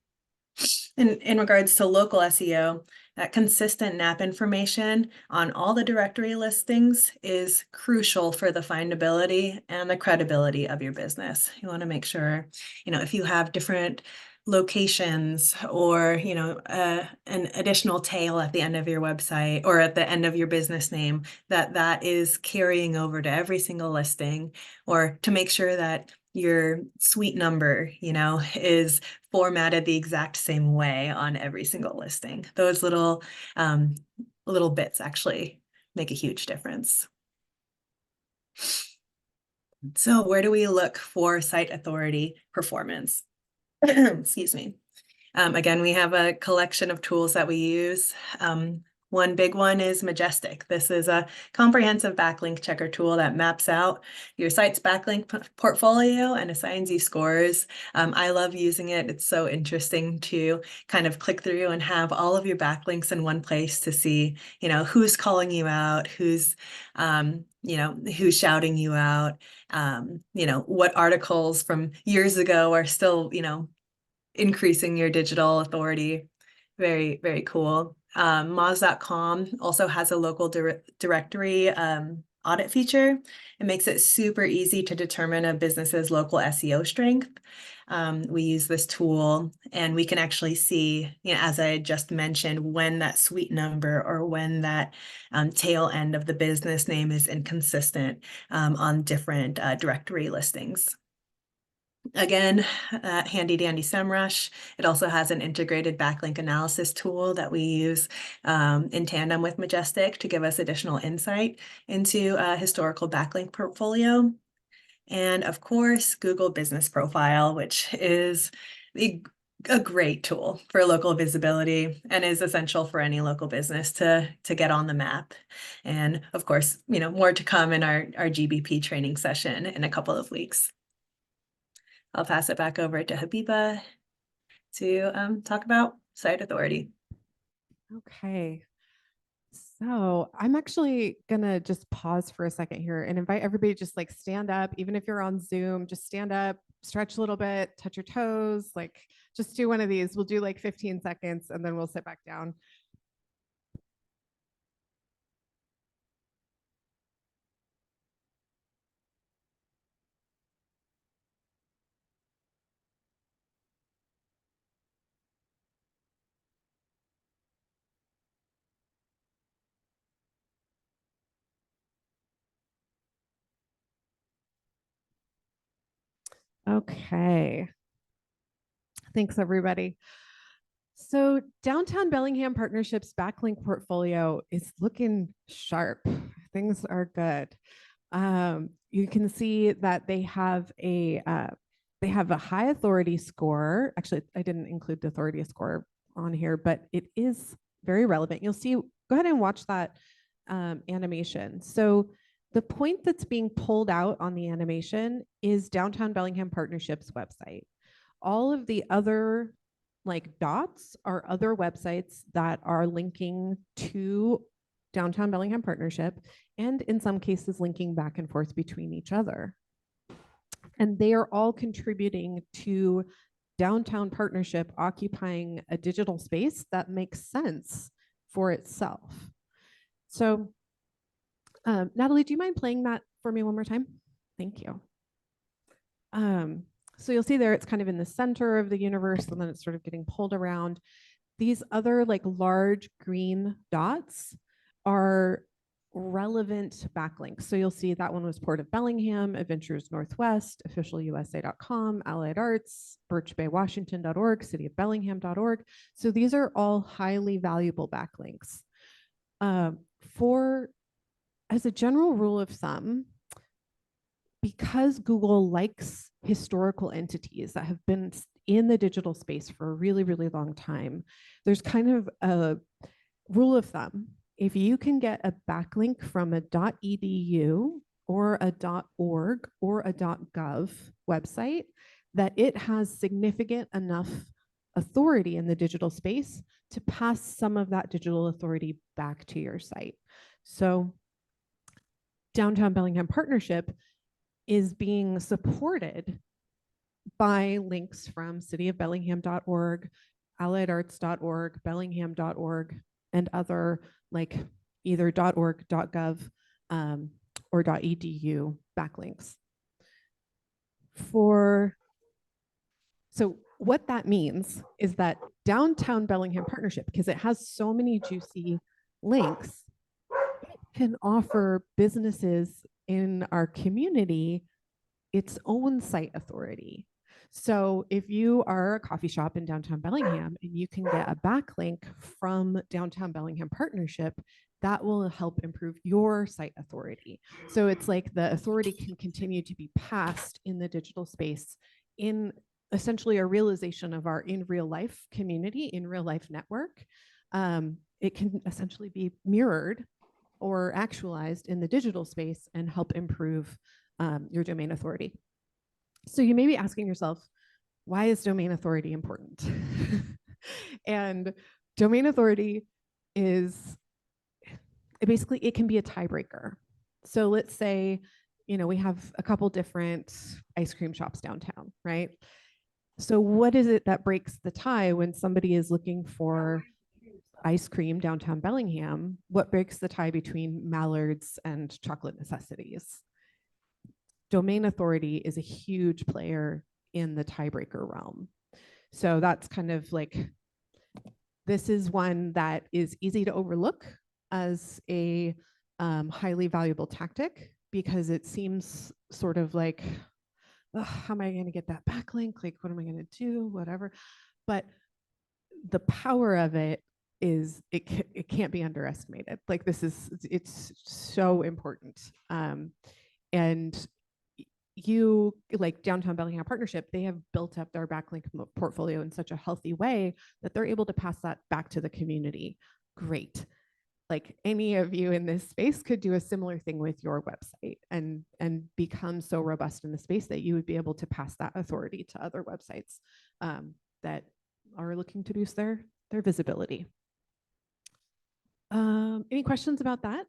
In regards to local SEO, that consistent NAP information on all the directory listings is crucial for the findability and the credibility of your business. You want to make sure, if you have different locations or, an additional tail at the end of your website or at the end of your business name, that is carrying over to every single listing, or to make sure that your suite number, is formatted the exact same way on every single listing. Those little bits actually make a huge difference. So where do we look for site authority performance? Excuse me. Again, we have a collection of tools that we use. One big one is Majestic. This is a comprehensive backlink checker tool that maps out your site's backlink portfolio and assigns you scores. I love using it. It's so interesting to kind of click through and have all of your backlinks in one place to see, who's calling you out, who's shouting you out, what articles from years ago are still, increasing your digital authority. Very, very cool. Moz.com also has a local directory audit feature. It makes it super easy to determine a business's local SEO strength. We use this tool and we can actually see, as I just mentioned, when that suite number or when that tail end of the business name is inconsistent on different directory listings. Again, handy dandy SEMrush. It also has an integrated backlink analysis tool that we use in tandem with Majestic to give us additional insight into a historical backlink portfolio. And of course, Google Business Profile, which is a great tool for local visibility and is essential for any local business to get on the map. And of course, more to come in our GBP training session in a couple of weeks. I'll pass it back over to Habiba to talk about site authority. Okay. So I'm actually going to just pause for a second here and invite everybody to just like stand up. Even if you're on Zoom, just stand up, stretch a little bit, touch your toes, like just do one of these. We'll do like 15 seconds and then we'll sit back down. Okay. Thanks, everybody. So Downtown Bellingham Partnerships backlink portfolio is looking sharp. Things are good. You can see that they have a high authority score. Actually, I didn't include the authority score on here, but it is very relevant. You'll see, go ahead and watch that animation. So the point that's being pulled out on the animation is Downtown Bellingham Partnerships website. All of the other like dots are other websites that are linking to Downtown Bellingham Partnership, and in some cases linking back and forth between each other. And they are all contributing to Downtown Partnership occupying a digital space that makes sense for itself. So Natalie, do you mind playing that for me one more time? Thank you. So you'll see there, it's kind of in the center of the universe, and then it's sort of getting pulled around. These other like large green dots are relevant backlinks. So you'll see that one was Port of Bellingham, Adventures Northwest, officialusa.com, Allied Arts, birchbaywashington.org, citybellingham.org. So these are all highly valuable backlinks. As a general rule of thumb, because Google likes historical entities that have been in the digital space for a really, really long time, there's kind of a rule of thumb. If you can get a backlink from a .edu or a .org or a .gov website, that it has significant enough authority in the digital space to pass some of that digital authority back to your site. So Downtown Bellingham Partnership is being supported by links from cityofbellingham.org, alliedarts.org, bellingham.org, and other like either .org, .gov, or .edu backlinks. So what that means is that Downtown Bellingham Partnership, because it has so many juicy links, can offer businesses in our community its own site authority. So if you are a coffee shop in downtown Bellingham and you can get a backlink from Downtown Bellingham Partnership, that will help improve your site authority. So it's like the authority can continue to be passed in the digital space in essentially a realization of our in real life community, in real life network. It can essentially be mirrored or actualized in the digital space and help improve your domain authority. So you may be asking yourself, why is domain authority important? And domain authority is basically, it can be a tiebreaker. So let's say, we have a couple different ice cream shops downtown, right? So what is it that breaks the tie when somebody is looking for ice cream downtown Bellingham? What breaks the tie between Mallard's and Chocolate Necessities? Domain authority is a huge player in the tiebreaker realm. So that's kind of like, this is one that is easy to overlook as a highly valuable tactic, because it seems sort of like, how am I going to get that backlink? Like, what am I going to do? Whatever. But the power of it is it can't be underestimated. Like, it's so important. And you, like Downtown Bellingham Partnership, they have built up their backlink portfolio in such a healthy way that they're able to pass that back to the community. Great. Like, any of you in this space could do a similar thing with your website and become so robust in the space that you would be able to pass that authority to other websites that are looking to boost their visibility. Any questions about that?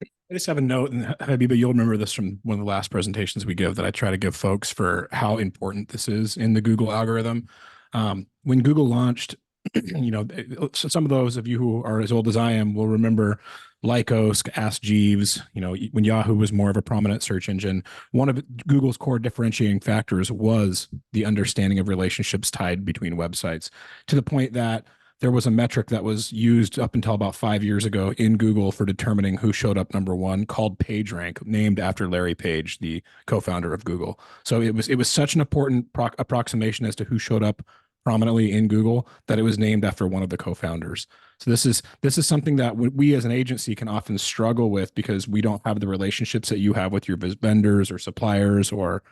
I just have a note, and Habiba, you'll remember this from one of the last presentations we give, that I try to give folks for how important this is in the Google algorithm. When Google launched, so some of those of you who are as old as I am will remember Lycos, Ask Jeeves, when Yahoo was more of a prominent search engine. One of Google's core differentiating factors was the understanding of relationships tied between websites, to the point that there was a metric that was used up until about 5 years ago in Google for determining who showed up number one, called PageRank, named after Larry Page, the co-founder of Google. So it was such an important approximation as to who showed up prominently in Google that it was named after one of the co-founders. So this is something that we as an agency can often struggle with, because we don't have the relationships that you have with your vendors or suppliers or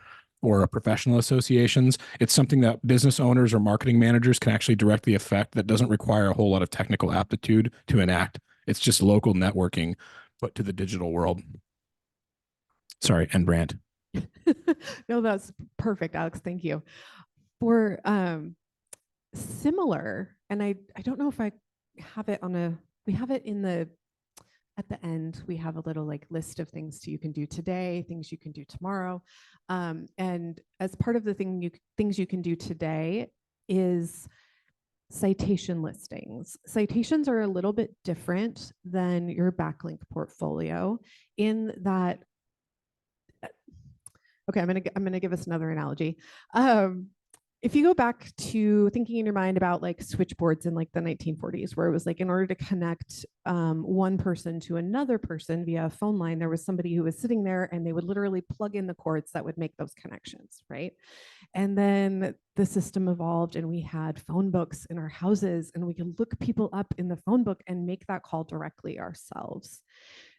professional associations. It's something that business owners or marketing managers can actually directly affect, that doesn't require a whole lot of technical aptitude to enact. It's just local networking put to the digital world. Sorry, and brand. No, that's perfect, Alex. Thank you. For similar, and I don't know if I have it we have it at the end, we have a little like list of things you can do today, things you can do tomorrow. And as part of the things you can do today is citation listings. Citations are a little bit different than your backlink portfolio in that, okay, I'm gonna give us another analogy. if you go back to thinking in your mind about like switchboards in like the 1940s, where it was like in order to connect one person to another person via a phone line, there was somebody who was sitting there and they would literally plug in the cords that would make those connections, right? And then the system evolved and we had phone books in our houses and we could look people up in the phone book and make that call directly ourselves.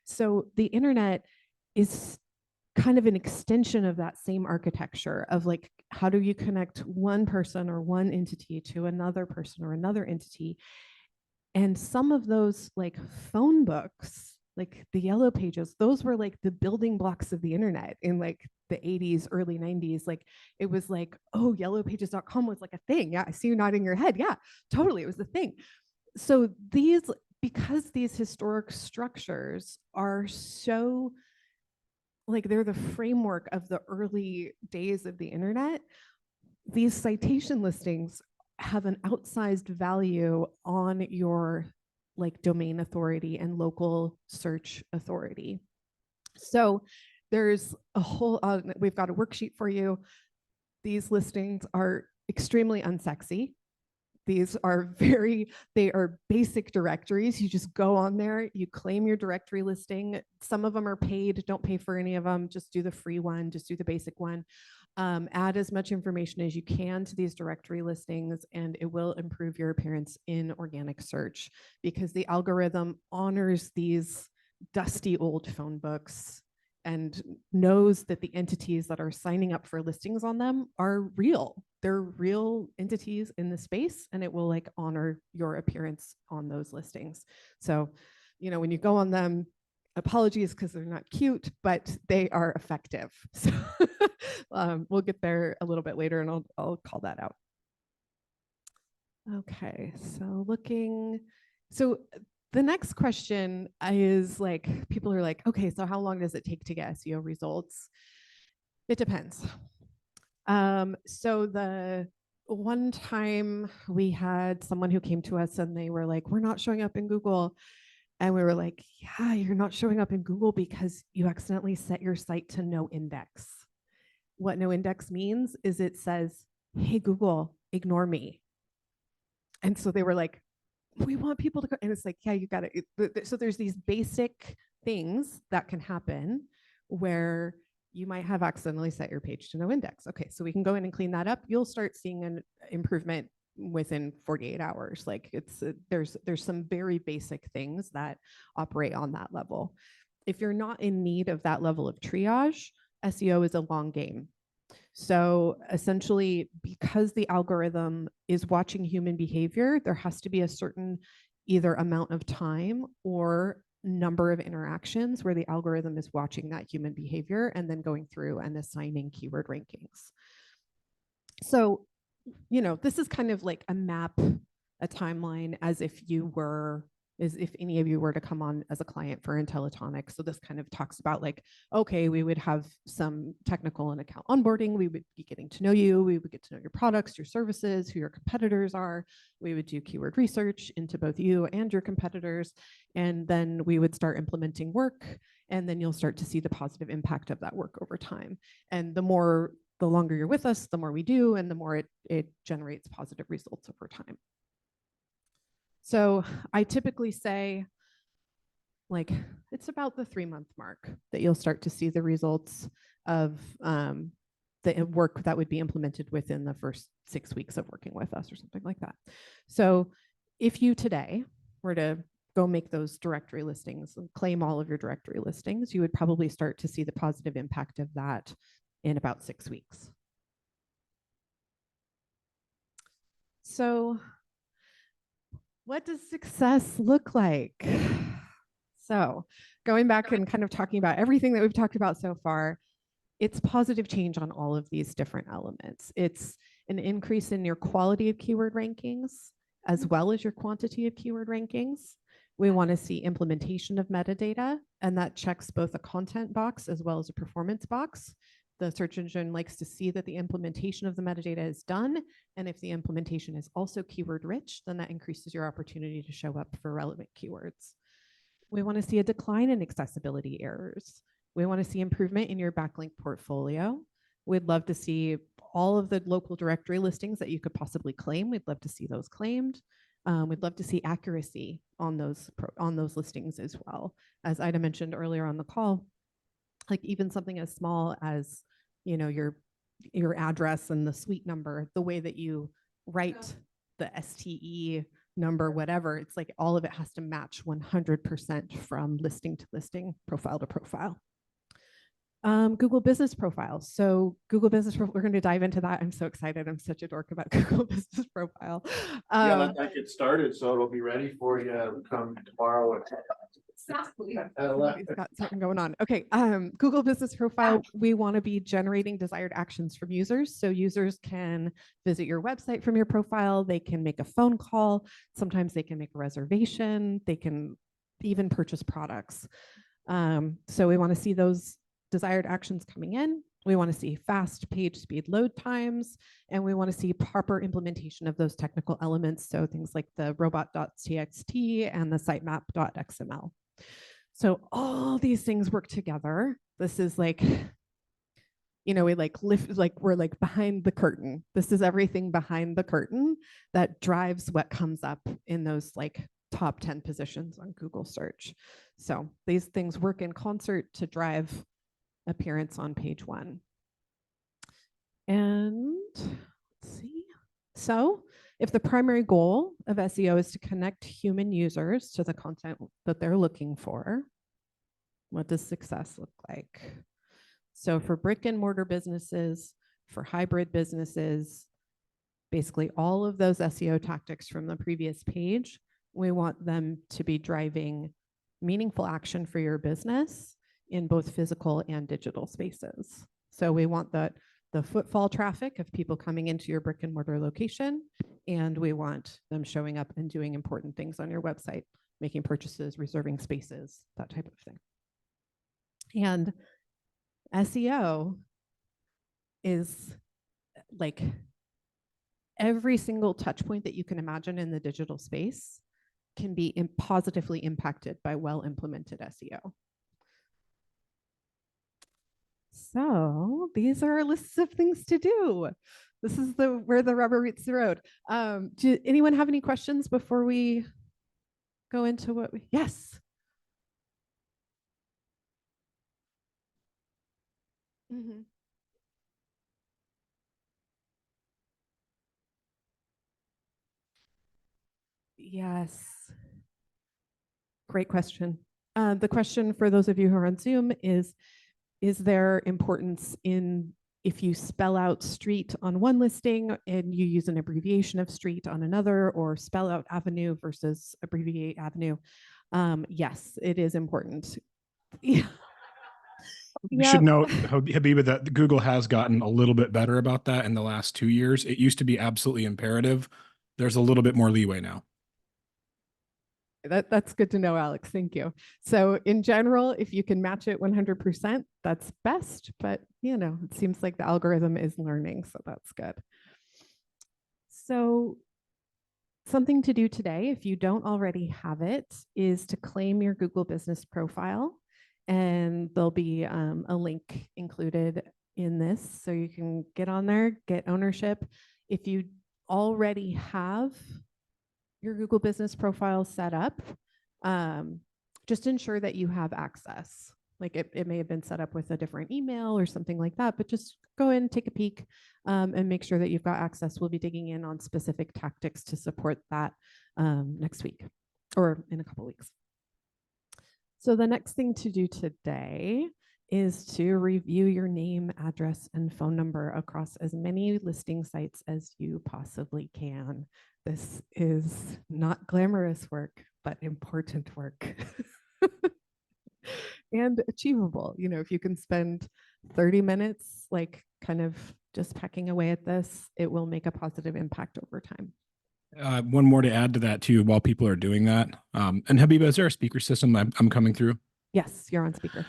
So the internet is kind of an extension of that same architecture of like, how do you connect one person or one entity to another person or another entity? And some of those like phone books, like the yellow pages, those were like the building blocks of the internet in like the 80s, early 90s. Like it was like, oh, yellowpages.com was like a thing. Yeah, I see you nodding your head. Yeah, totally. It was the thing. So because these historic structures are so like they're the framework of the early days of the internet, these citation listings have an outsized value on your like domain authority and local search authority. So there's a whole, we've got a worksheet for you. These listings are extremely unsexy. These are they are basic directories. You just go on there, you claim your directory listing. Some of them are paid, don't pay for any of them. Just do the free one, just do the basic one. Add as much information as you can to these directory listings, and it will improve your appearance in organic search because the algorithm honors these dusty old phone books and knows that the entities that are signing up for listings on them are real. They're real entities in the space, and it will like honor your appearance on those listings. So, when you go on them, apologies because they're not cute, but they are effective. So we'll get there a little bit later and I'll call that out. Okay, so the next question is like, people are like, okay, so how long does it take to get SEO results? It depends. So the one time we had someone who came to us and they were like, we're not showing up in Google. And we were like, yeah, you're not showing up in Google because you accidentally set your site to no index. What no index means is it says, hey, Google, ignore me. And so they were like, we want people to go. And it's like, yeah, you got it. So there's these basic things that can happen where you might have accidentally set your page to no index. Okay, so we can go in and clean that up. You'll start seeing an improvement within 48 hours. Like there's some very basic things that operate on that level. If you're not in need of that level of triage, SEO is a long game. So essentially, because the algorithm is watching human behavior, there has to be a certain either amount of time or number of interactions where the algorithm is watching that human behavior and then going through and assigning keyword rankings. So, this is kind of like a map, a timeline as if any of you were to come on as a client for Intellitonic. So this kind of talks about like, okay, we would have some technical and account onboarding. We would be getting to know you. We would get to know your products, your services, who your competitors are. We would do keyword research into both you and your competitors. And then we would start implementing work. And then you'll start to see the positive impact of that work over time. And the longer you're with us, the more we do, and the more it generates positive results over time. So I typically say, like, it's about the 3-month mark that you'll start to see the results of the work that would be implemented within the first 6 weeks of working with us or something like that. So if you today were to go make those directory listings and claim all of your directory listings, you would probably start to see the positive impact of that in about 6 weeks. So what does success look like? So going back and kind of talking about everything that we've talked about so far, it's positive change on all of these different elements. It's an increase in your quality of keyword rankings, as well as your quantity of keyword rankings. We want to see implementation of metadata, and that checks both a content box as well as a performance box. The search engine likes to see that the implementation of the metadata is done. And if the implementation is also keyword rich, then that increases your opportunity to show up for relevant keywords. We want to see a decline in accessibility errors. We want to see improvement in your backlink portfolio. We'd love to see all of the local directory listings that you could possibly claim. We'd love to see those claimed. We'd love to see accuracy on those listings as well. As Ida mentioned earlier on the call, like even something as small as, you know, your address and the suite number, the way that you write the STE number, whatever, it's like all of it has to match 100% from listing to listing, profile to profile. Google Business Profile. So Google Business Profile, we're going to dive into that. I'm so excited. I'm such a dork about Google Business Profile. Yeah, let that get started, so it'll be ready for you come tomorrow. Exactly. He's got something going on. Okay. Google Business Profile, we want to be generating desired actions from users. So users can visit your website from your profile. They can make a phone call. Sometimes they can make a reservation. They can even purchase products. So we want to see those desired actions coming in. We want to see fast page speed load times, and we want to see proper implementation of those technical elements. So things like the robot.txt and the sitemap.xml. So all these things work together. This is like, you know, we like lift, like we're like behind the curtain. This is everything behind the curtain that drives what comes up in those like top 10 positions on Google search. So these things work in concert to drive appearance on page 1. And let's see. So if the primary goal of SEO is to connect human users to the content that they're looking for, what does success look like? So for brick and mortar businesses, for hybrid businesses, basically all of those SEO tactics from the previous page, we want them to be driving meaningful action for your business in both physical and digital spaces. So we want the footfall traffic of people coming into your brick and mortar location, and we want them showing up and doing important things on your website, making purchases, reserving spaces, that type of thing. And SEO is like every single touch point that you can imagine in the digital space can be positively impacted by well-implemented SEO. So these are our lists of things to do. This is where the rubber meets the road. Do anyone have any questions before we go into what we, yes. Mm-hmm. Yes. Great question. The question for those of you who are on Zoom is there importance in if you spell out street on one listing and you use an abbreviation of street on another, or spell out avenue versus abbreviate avenue? Yes, it is important. Yeah. We should note, Habiba, that Google has gotten a little bit better about that in the last 2 years. It used to be absolutely imperative. There's a little bit more leeway now. That's good to know, Alex. Thank you. So in general, if you can match it 100%, that's best. But, you know, it seems like the algorithm is learning, so that's good. So something to do today, if you don't already have it, is to claim your Google Business Profile. And there'll be a link included in this, so you can get on there, get ownership. If you already have your Google Business Profile set up, just ensure that you have access. Like it may have been set up with a different email or something like that, but just go in, take a peek, and make sure that you've got access. We'll be digging in on specific tactics to support that next week or in a couple weeks. So the next thing to do today is to review your name, address, and phone number across as many listing sites as you possibly can. This is not glamorous work, but important work and achievable. You know, if you can spend 30 minutes, like kind of just pecking away at this, it will make a positive impact over time. One more to add to that too, while people are doing that. And Habiba, is there a speaker system I'm coming through? Yes, you're on speaker.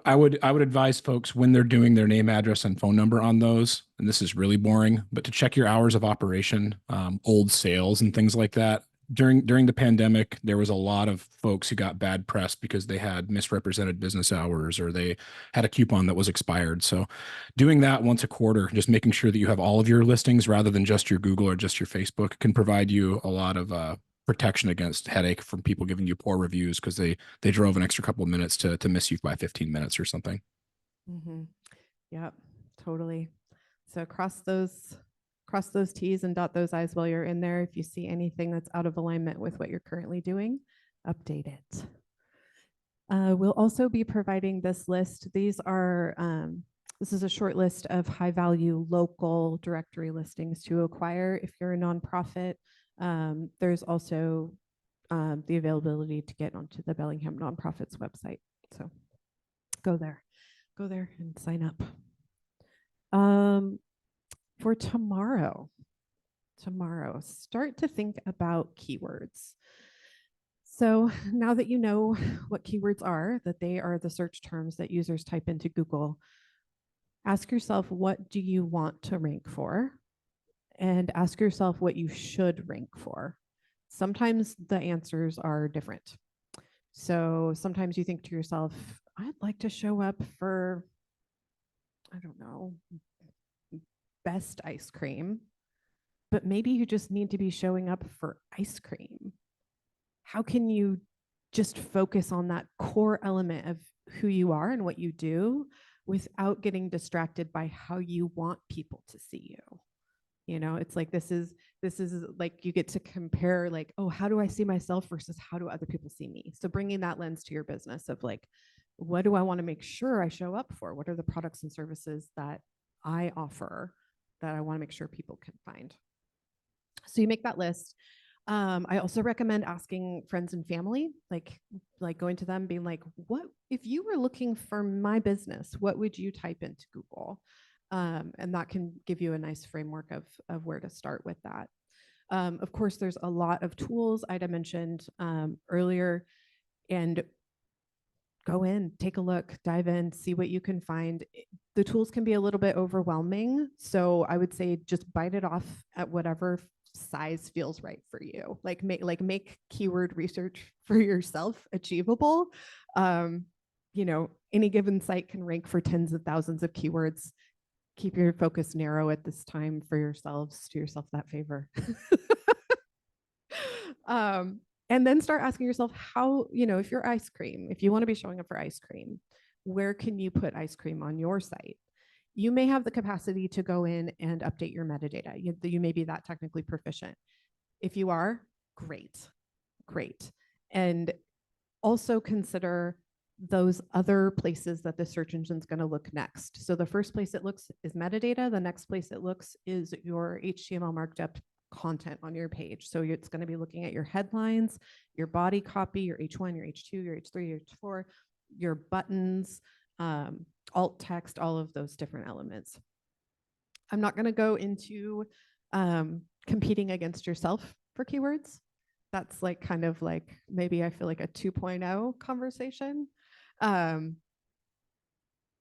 I would advise folks when they're doing their name, address, and phone number on those, and this is really boring, but to check your hours of operation, old sales and things like that. during the pandemic, there was a lot of folks who got bad press because they had misrepresented business hours or they had a coupon that was expired. So doing that once a quarter, just making sure that you have all of your listings rather than just your Google or just your Facebook, can provide you a lot of protection against headache from people giving you poor reviews because they drove an extra couple of minutes to miss you by 15 minutes or something. Mm-hmm. Yep, totally. So cross those T's and dot those I's while you're in there. If you see anything that's out of alignment with what you're currently doing, update it. We'll also be providing this list. These are, this is a short list of high value local directory listings to acquire if you're a nonprofit. There's also the availability to get onto the Bellingham Nonprofits website. So go there and sign up. For tomorrow, start to think about keywords. So now that you know what keywords are, that they are the search terms that users type into Google, ask yourself, what do you want to rank for? And ask yourself what you should rank for. Sometimes the answers are different. So sometimes you think to yourself, I'd like to show up for, I don't know, best ice cream, but maybe you just need to be showing up for ice cream. How can you just focus on that core element of who you are and what you do without getting distracted by how you want people to see you? You know, it's like this is like you get to compare like, oh, how do I see myself versus how do other people see me? So bringing that lens to your business of like, what do I want to make sure I show up for? What are the products and services that I offer that I want to make sure people can find? So you make that list. I also recommend asking friends and family, like going to them, being like, what if you were looking for my business, what would you type into Google? And that can give you a nice framework of where to start with that. Of course, there's a lot of tools Ida mentioned earlier, and go in, take a look, dive in, see what you can find. The tools can be a little bit overwhelming. So I would say just bite it off at whatever size feels right for you. Like make keyword research for yourself achievable. You know, any given site can rank for tens of thousands of keywords. Keep your focus narrow at this time for yourselves. Do yourself that favor. And then start asking yourself how, you know, if you're ice cream, if you want to be showing up for ice cream, where can you put ice cream on your site? You may have the capacity to go in and update your metadata. You may be that technically proficient. If you are, great. And also consider those other places that the search engine is going to look next. So the first place it looks is metadata. The next place it looks is your HTML marked up content on your page. So it's going to be looking at your headlines, your body copy, your H1, your H2, your H3, your H4, your buttons, alt text, all of those different elements. I'm not going to go into competing against yourself for keywords. That's like kind of like maybe I feel like a 2.0 conversation. But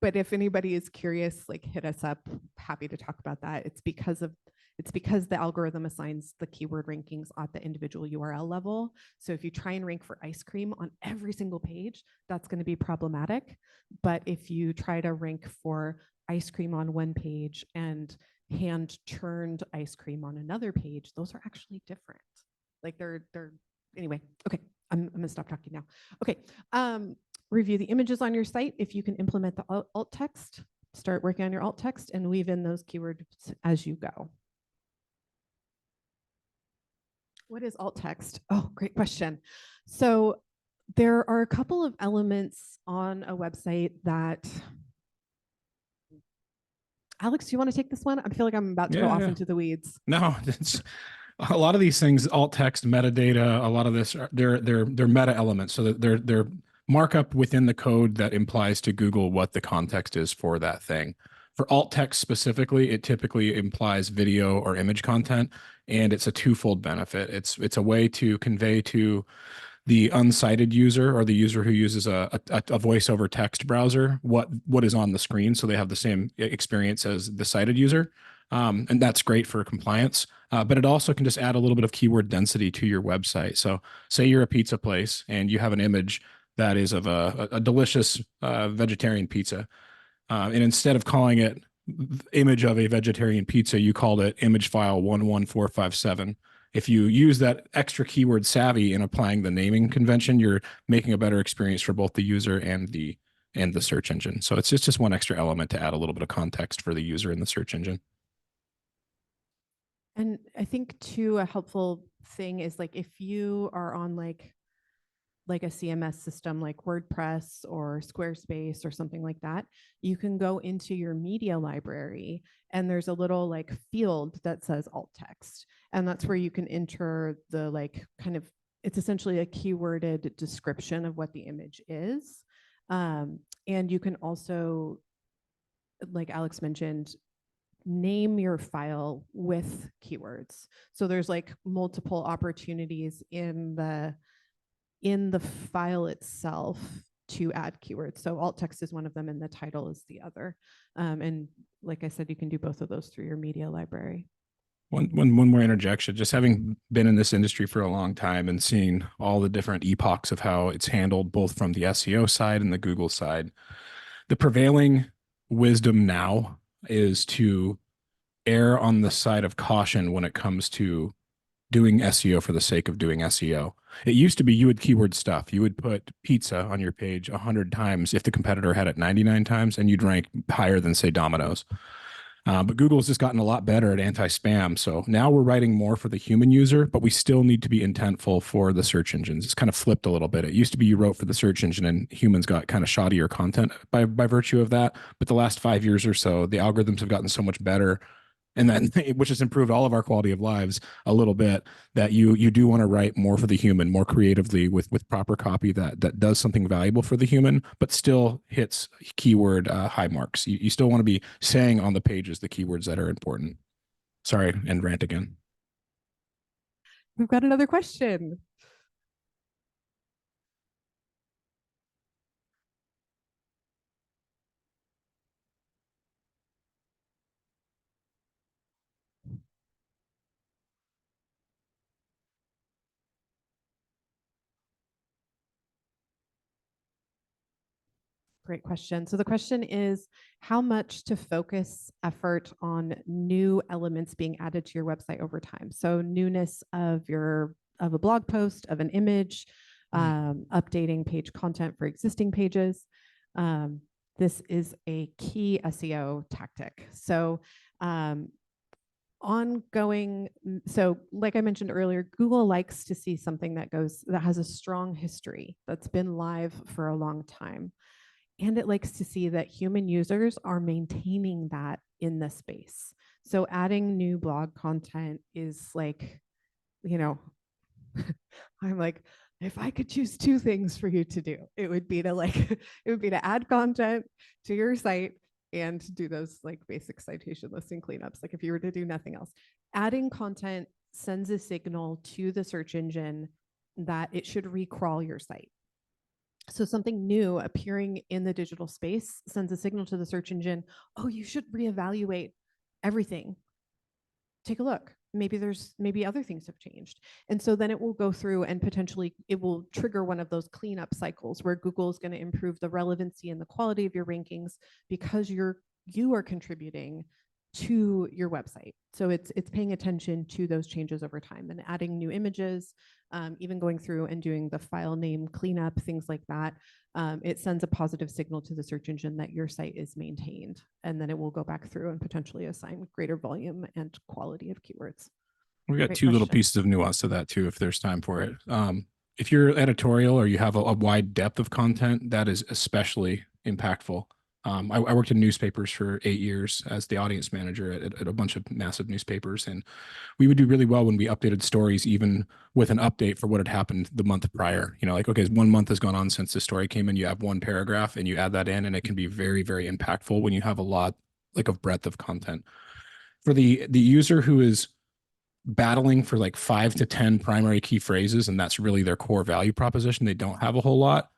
if anybody is curious, like hit us up. Happy to talk about that. It's because the algorithm assigns the keyword rankings at the individual URL level. So if you try and rank for ice cream on every single page, that's going to be problematic. But if you try to rank for ice cream on one page and hand churned ice cream on another page, those are actually different. Like they're anyway. Okay, I'm gonna stop talking now. Okay, review the images on your site. If you can implement the alt text, start working on your alt text and weave in those keywords as you go. What is alt text? Oh, great question. So there are a couple of elements on a website that, Alex, do you want to take this one? I feel like I'm about to go off into the weeds. No, it's a lot of these things, alt text, metadata, a lot of this, they're meta elements. So that they're markup within the code that implies to Google what the context is for that thing. For alt text specifically, it typically implies video or image content, and it's a twofold benefit. It's a way to convey to the unsighted user or the user who uses a voice over text browser what is on the screen, so they have the same experience as the sighted user. And that's great for compliance, but it also can just add a little bit of keyword density to your website. So say you're a pizza place and you have an image that is of a delicious vegetarian pizza. And instead of calling it image of a vegetarian pizza, you called it image file 11457. If you use that extra keyword savvy in applying the naming convention, you're making a better experience for both the user and the search engine. So it's just one extra element to add a little bit of context for the user in the search engine. And I think too, a helpful thing is like if you are on like a CMS system like WordPress or Squarespace or something like that, you can go into your media library and there's a little like field that says alt text. And that's where you can enter the like kind of, it's essentially a keyworded description of what the image is. And you can also, like Alex mentioned, name your file with keywords. So there's like multiple opportunities in the file itself to add keywords. So alt text is one of them and the title is the other. And like I said, you can do both of those through your media library. One more interjection, just having been in this industry for a long time and seeing all the different epochs of how it's handled, both from the SEO side and the Google side, the prevailing wisdom now is to err on the side of caution when it comes to doing SEO for the sake of doing SEO. It used to be you would keyword stuff. You would put pizza on your page 100 times if the competitor had it 99 times, and you'd rank higher than, say, Domino's. But Google's just gotten a lot better at anti-spam. So now we're writing more for the human user, but we still need to be intentful for the search engines. It's kind of flipped a little bit. It used to be you wrote for the search engine and humans got kind of shoddier content by virtue of that. But the last 5 years or so, the algorithms have gotten so much better, and then which has improved all of our quality of lives a little bit, that you do want to write more for the human, more creatively with proper copy that does something valuable for the human, but still hits keyword high marks. You still want to be saying on the pages the keywords that are important. Sorry, and rant again. We've got another question. Great question. So the question is how much to focus effort on new elements being added to your website over time. So newness of a blog post, of an image, updating page content for existing pages. This is a key SEO tactic. So ongoing. So like I mentioned earlier, Google likes to see something that has a strong history, that's been live for a long time. And it likes to see that human users are maintaining that in the space. So adding new blog content is like, I'm like, if I could choose two things for you to do, it would be to add content to your site and do those like basic citation listing cleanups. Like if you were to do nothing else, adding content sends a signal to the search engine that it should recrawl your site. So something new appearing in the digital space sends a signal to the search engine, oh, you should reevaluate everything. Take a look. Maybe other things have changed. And so then it will go through and potentially it will trigger one of those cleanup cycles where Google is going to improve the relevancy and the quality of your rankings because you are contributing to your website. So it's paying attention to those changes over time and adding new images, even going through and doing the file name cleanup, things like that. It sends a positive signal to the search engine that your site is maintained, and then it will go back through and potentially assign greater volume and quality of keywords. We got Great two little question. pieces of nuance to that too, if there's time for it. If you're editorial or you have a wide depth of content, that is especially impactful. I worked in newspapers for 8 years as the audience manager at a bunch of massive newspapers, and we would do really well when we updated stories, even with an update for what had happened the month prior. Like, okay, 1 month has gone on since the story came in, you have one paragraph and you add that in, and it can be very, very impactful when you have a lot like of breadth of content. For the user who is battling for like 5 to 10 primary key phrases, and that's really their core value proposition, they don't have a whole lot.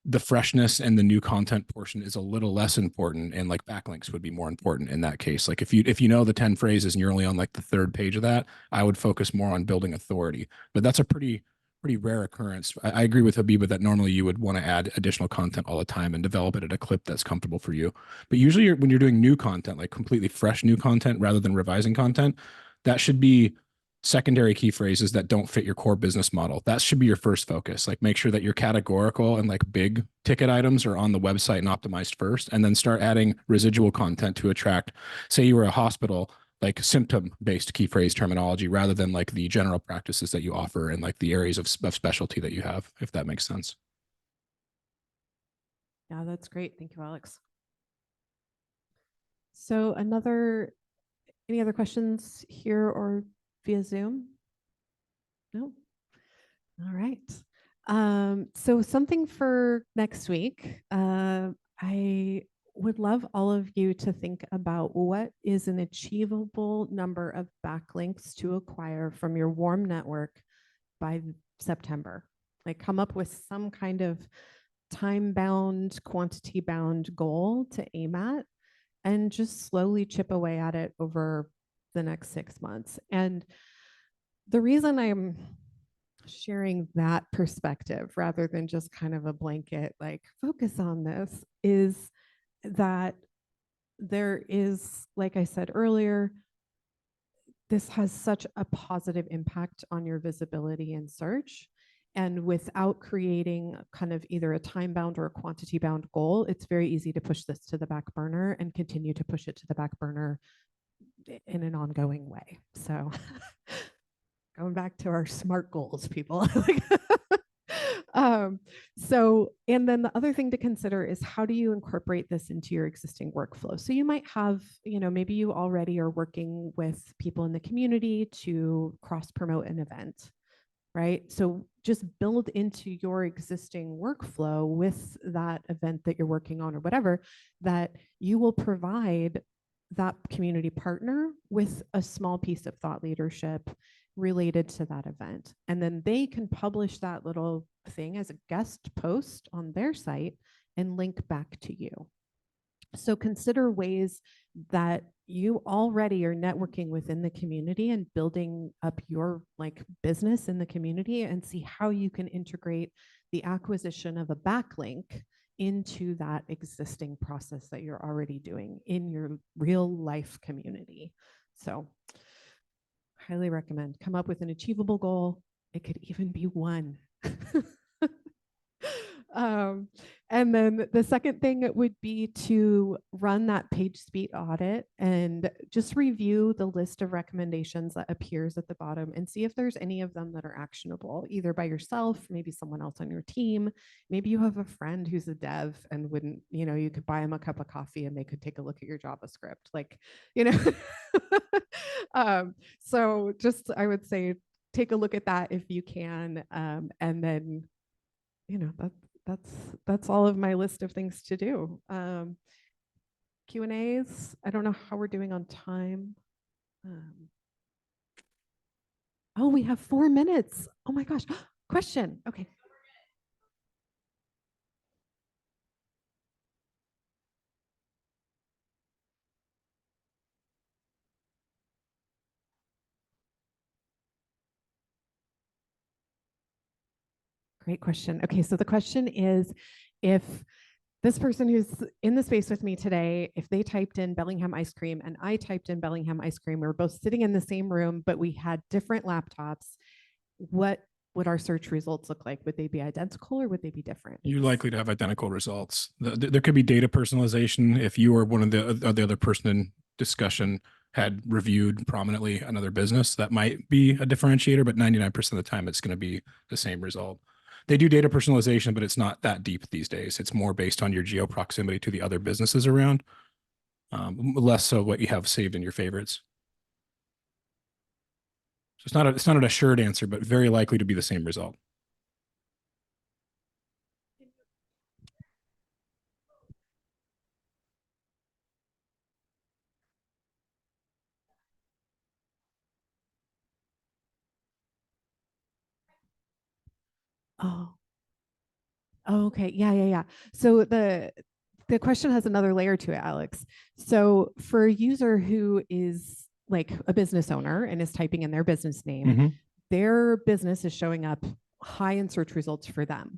the freshness and the new content portion is a little less important, and like backlinks would be more important in that case. Like if you know the 10 phrases and you're only on like the third page of that, I would focus more on building authority. But that's a pretty rare occurrence. I agree with Habiba that normally you would want to add additional content all the time and develop it at a clip that's comfortable for you. But usually when you're doing new content, like completely fresh new content rather than revising content, that should be secondary key phrases that don't fit your core business model. That should be your first focus. Like make sure that your categorical and like big ticket items are on the website and optimized first, and then start adding residual content to attract, say you were a hospital, like symptom-based key phrase terminology rather than like the general practices that you offer and like the areas of specialty that you have, if that makes sense. Yeah, that's great. Thank you, Alex. So any other questions here or via Zoom? No? All right. So something for next week. I would love all of you to think about what is an achievable number of backlinks to acquire from your warm network by September. Like come up with some kind of time-bound, quantity-bound goal to aim at, and just slowly chip away at it over the next 6 months. And the reason I'm sharing that perspective rather than just kind of a blanket, like focus on this, is that there is, like I said earlier, this has such a positive impact on your visibility in search. And without creating kind of either a time bound or a quantity bound goal, it's very easy to push this to the back burner and continue to push it to the back burner in an ongoing way. So going back to our SMART goals, people. And then the other thing to consider is how do you incorporate this into your existing workflow? So you might have, maybe you already are working with people in the community to cross promote an event, right? So just build into your existing workflow with that event that you're working on or whatever, that you will provide that community partner with a small piece of thought leadership related to that event. And then they can publish that little thing as a guest post on their site and link back to you. So consider ways that you already are networking within the community and building up your business in the community, and see how you can integrate the acquisition of a backlink into that existing process that you're already doing in your real life community. So highly recommend. Come up with an achievable goal. It could even be one. And then the second thing would be to run that page speed audit and just review the list of recommendations that appears at the bottom and see if there's any of them that are actionable, either by yourself, maybe someone else on your team. Maybe you have a friend who's a dev and wouldn't, you could buy them a cup of coffee and they could take a look at your JavaScript. So just, I would say, take a look at that if you can. And then, that's all of my list of things to do. Q&As, I don't know how we're doing on time. Oh, we have 4 minutes. Oh my gosh. Question. Okay. Great question. Okay, so the question is, if this person who's in the space with me today, if they typed in Bellingham ice cream and I typed in Bellingham ice cream, we were both sitting in the same room, but we had different laptops, what would our search results look like? Would they be identical or would they be different? You're likely to have identical results. There could be data personalization. If you or one of the other person in discussion had reviewed prominently another business, that might be a differentiator, but 99% of the time it's going to be the same result. They do data personalization, but it's not that deep these days. It's more based on your geo proximity to the other businesses around, less so what you have saved in your favorites. So it's not an assured answer, but very likely to be the same result. Oh, Oh, okay. Yeah. So the question has another layer to it, Alex. So for a user who is like a business owner and is typing in their business name, their business is showing up high in search results for them.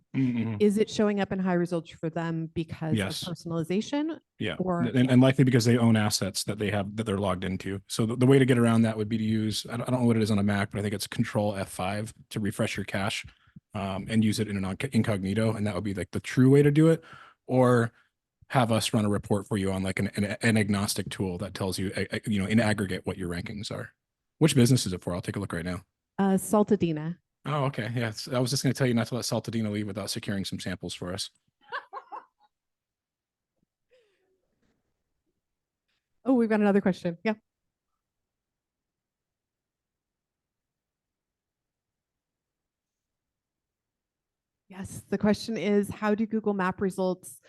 Is it showing up in high results for them because Yes. of personalization? Yeah, Or and likely because they own assets that they have that they're logged into. So the way to get around that would be to use, I don't know what it is on a Mac, but I think it's Control F5 to refresh your cache, and use it in an incognito, and that would be like the true way to do it. Or have us run a report for you on like an agnostic tool that tells you, you know, in aggregate what your rankings are. Which business is it for? I'll take a look right now. Saltadina. Oh, okay. Yeah, I was just going to tell you not to let Saltadina leave without securing some samples for us. Oh, we've got another question. Yeah. Yes, the question is, how do Google Map results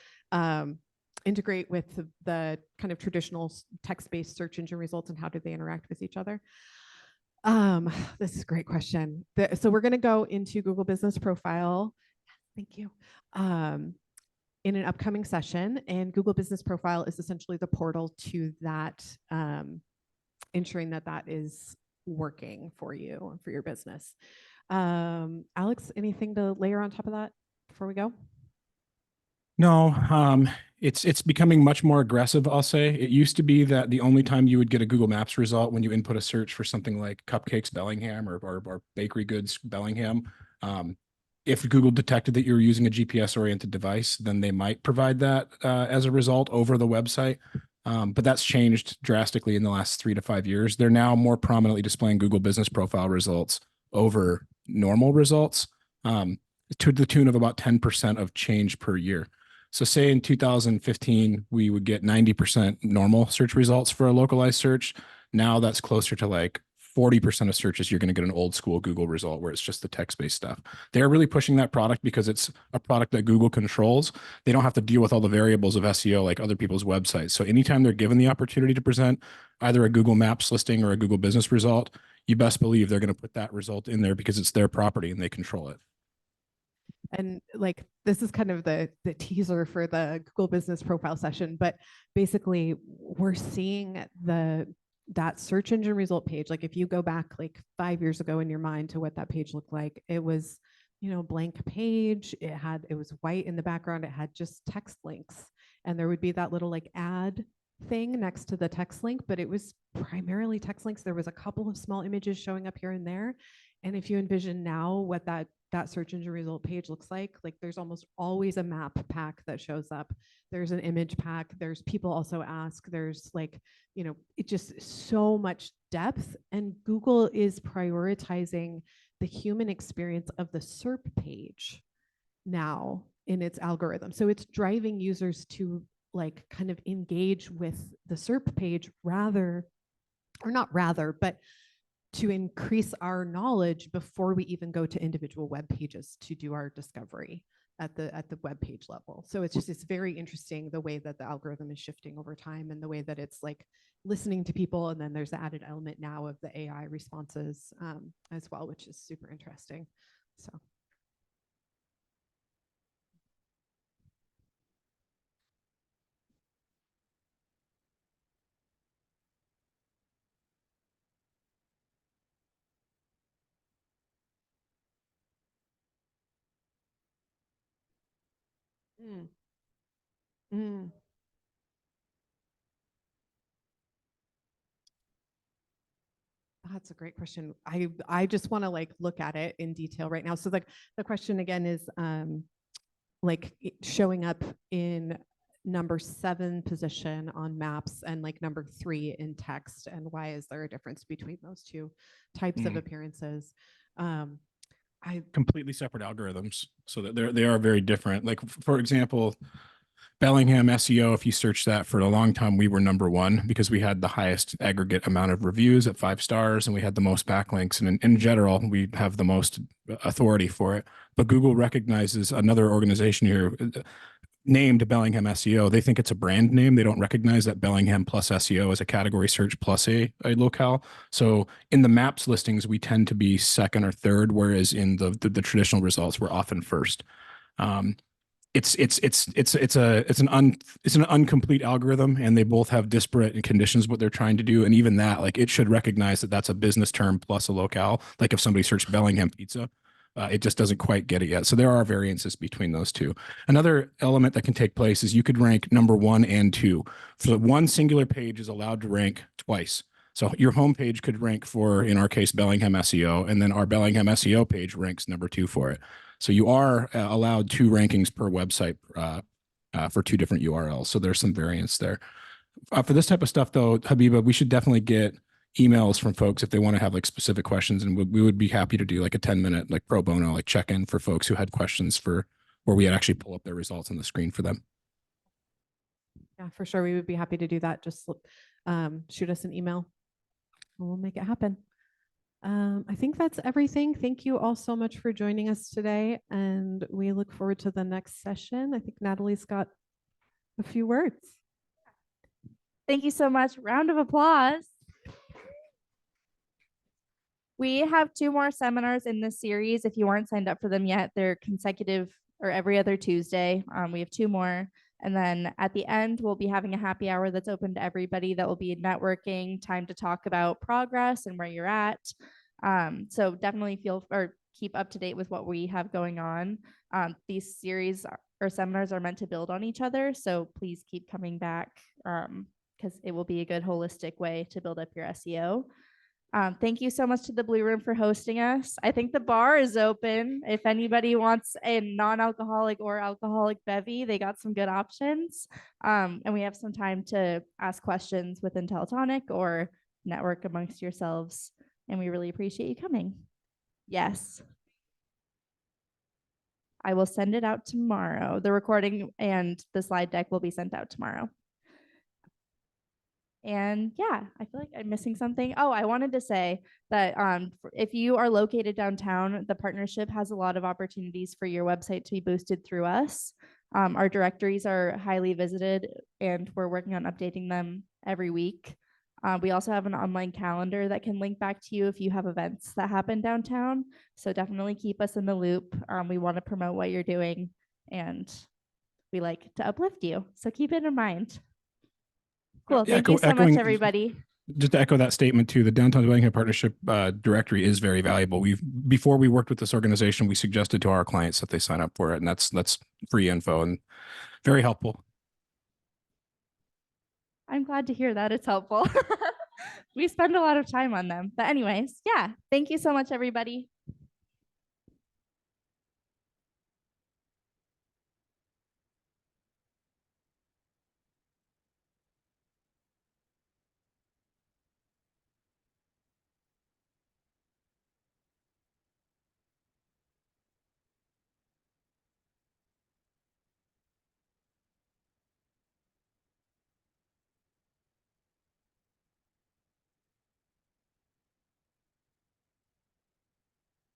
integrate with the kind of traditional text-based search engine results, and how do they interact with each other? This is a great question. So we're going to go into Google Business Profile. Thank you. In an upcoming session, and Google Business Profile is essentially the portal to that, ensuring that that is working for you and for your business. Alex, anything to layer on top of that before we go? No, it's becoming much more aggressive, I'll say. It used to be that the only time you would get a Google Maps result when you input a search for something like cupcakes Bellingham or bakery goods Bellingham. If Google detected that you were using a GPS-oriented device, then they might provide that as a result over the website. But that's changed drastically in the last 3 to 5 years. They're now more prominently displaying Google Business Profile results over normal results, to the tune of about 10% of change per year. So say in 2015, we would get 90% normal search results for a localized search. Now that's closer to like 40% of searches, you're going to get an old school Google result where it's just the text-based stuff. They're really pushing that product because it's a product that Google controls. They don't have to deal with all the variables of SEO like other people's websites. So anytime they're given the opportunity to present either a Google Maps listing or a Google Business result, you best believe they're going to put that result in there because it's their property and they control it. And like, this is kind of the teaser for the Google Business Profile session, but basically we're seeing that search engine result page. Like if you go back like 5 years ago in your mind to what that page looked like, it was, you know, blank page. It was white in the background. It had just text links, and there would be that little like add thing next to the text link, but it was primarily text links. There was a couple of small images showing up here and there. And if you envision now what that search engine result page looks like there's almost always a map pack that shows up. There's an image pack. There's people also ask. There's like, you know, it just so much depth. And Google is prioritizing the human experience of the SERP page now in its algorithm. So it's driving users to like kind of engage with the SERP page but to increase our knowledge before we even go to individual web pages to do our discovery at the web page level. So it's very interesting the way that the algorithm is shifting over time, and the way that it's like listening to people, and then there's the added element now of the AI responses as well, which is super interesting. So. Mm. Mm. That's a great question. I just want to like look at it in detail right now. So like the question again is like showing up in number 7 position on maps and like number 3 in text, and why is there a difference between those two types of appearances? I completely separate algorithms, so that they are very different. Like for example, Bellingham SEO, if you search that for a long time, we were number 1 because we had the highest aggregate amount of reviews at 5 stars, and we had the most backlinks. And in general, we have the most authority for it. But Google recognizes another organization here named Bellingham SEO. They think it's a brand name. They don't recognize that Bellingham plus SEO is a category search plus a locale. So in the maps listings, we tend to be second or third, whereas in the traditional results, we're often first. it's an incomplete algorithm, and they both have disparate conditions what they're trying to do. And even that, like, it should recognize that that's a business term plus a locale. Like if somebody searched Bellingham pizza, it just doesn't quite get it yet. So there are variances between those two. Another element that can take place is you could rank number 1 and 2. So one singular page is allowed to rank twice. So your homepage could rank for, in our case, Bellingham SEO, and then our Bellingham SEO page ranks number 2 for it. So you are allowed 2 rankings per website for 2 different URLs. So there's some variance there. For this type of stuff, though, Habiba, we should definitely get emails from folks if they want to have like specific questions, and we would be happy to do like a 10-minute like pro bono like check-in for folks who had questions for where we had actually pull up their results on the screen for them. Yeah, for sure. We would be happy to do that. Just shoot us an email and we'll make it happen. I think that's everything. Thank you all so much for joining us today. And we look forward to the next session. I think Natalie's got a few words. Thank you so much. Round of applause. We have 2 more seminars in this series. If you aren't signed up for them yet, they're consecutive or every other Tuesday. We have 2 more. And then at the end, we'll be having a happy hour that's open to everybody. That will be networking, time to talk about progress and where you're at. So definitely keep up to date with what we have going on. These series or seminars are meant to build on each other. So please keep coming back because it will be a good holistic way to build up your SEO. Thank you so much to the Blue Room for hosting us. I think the bar is open. If anybody wants a non-alcoholic or alcoholic bevy, they got some good options. And we have some time to ask questions with Intellitonic or network amongst yourselves. And we really appreciate you coming. Yes. I will send it out tomorrow. The recording and the slide deck will be sent out tomorrow. And yeah, I feel like I'm missing something. Oh, I wanted to say that if you are located downtown, the partnership has a lot of opportunities for your website to be boosted through us. Our directories are highly visited and we're working on updating them every week. We also have an online calendar that can link back to you if you have events that happen downtown. So definitely keep us in the loop. We want to promote what you're doing and we like to uplift you. So keep it in mind. Cool. Yeah, Thank you so much, everybody. Just to echo that statement too, the Downtown Bellingham Partnership directory is very valuable. Before we worked with this organization, we suggested to our clients that they sign up for it, and that's free info and very helpful. I'm glad to hear that it's helpful. We spend a lot of time on them. But anyways, yeah, thank you so much, everybody.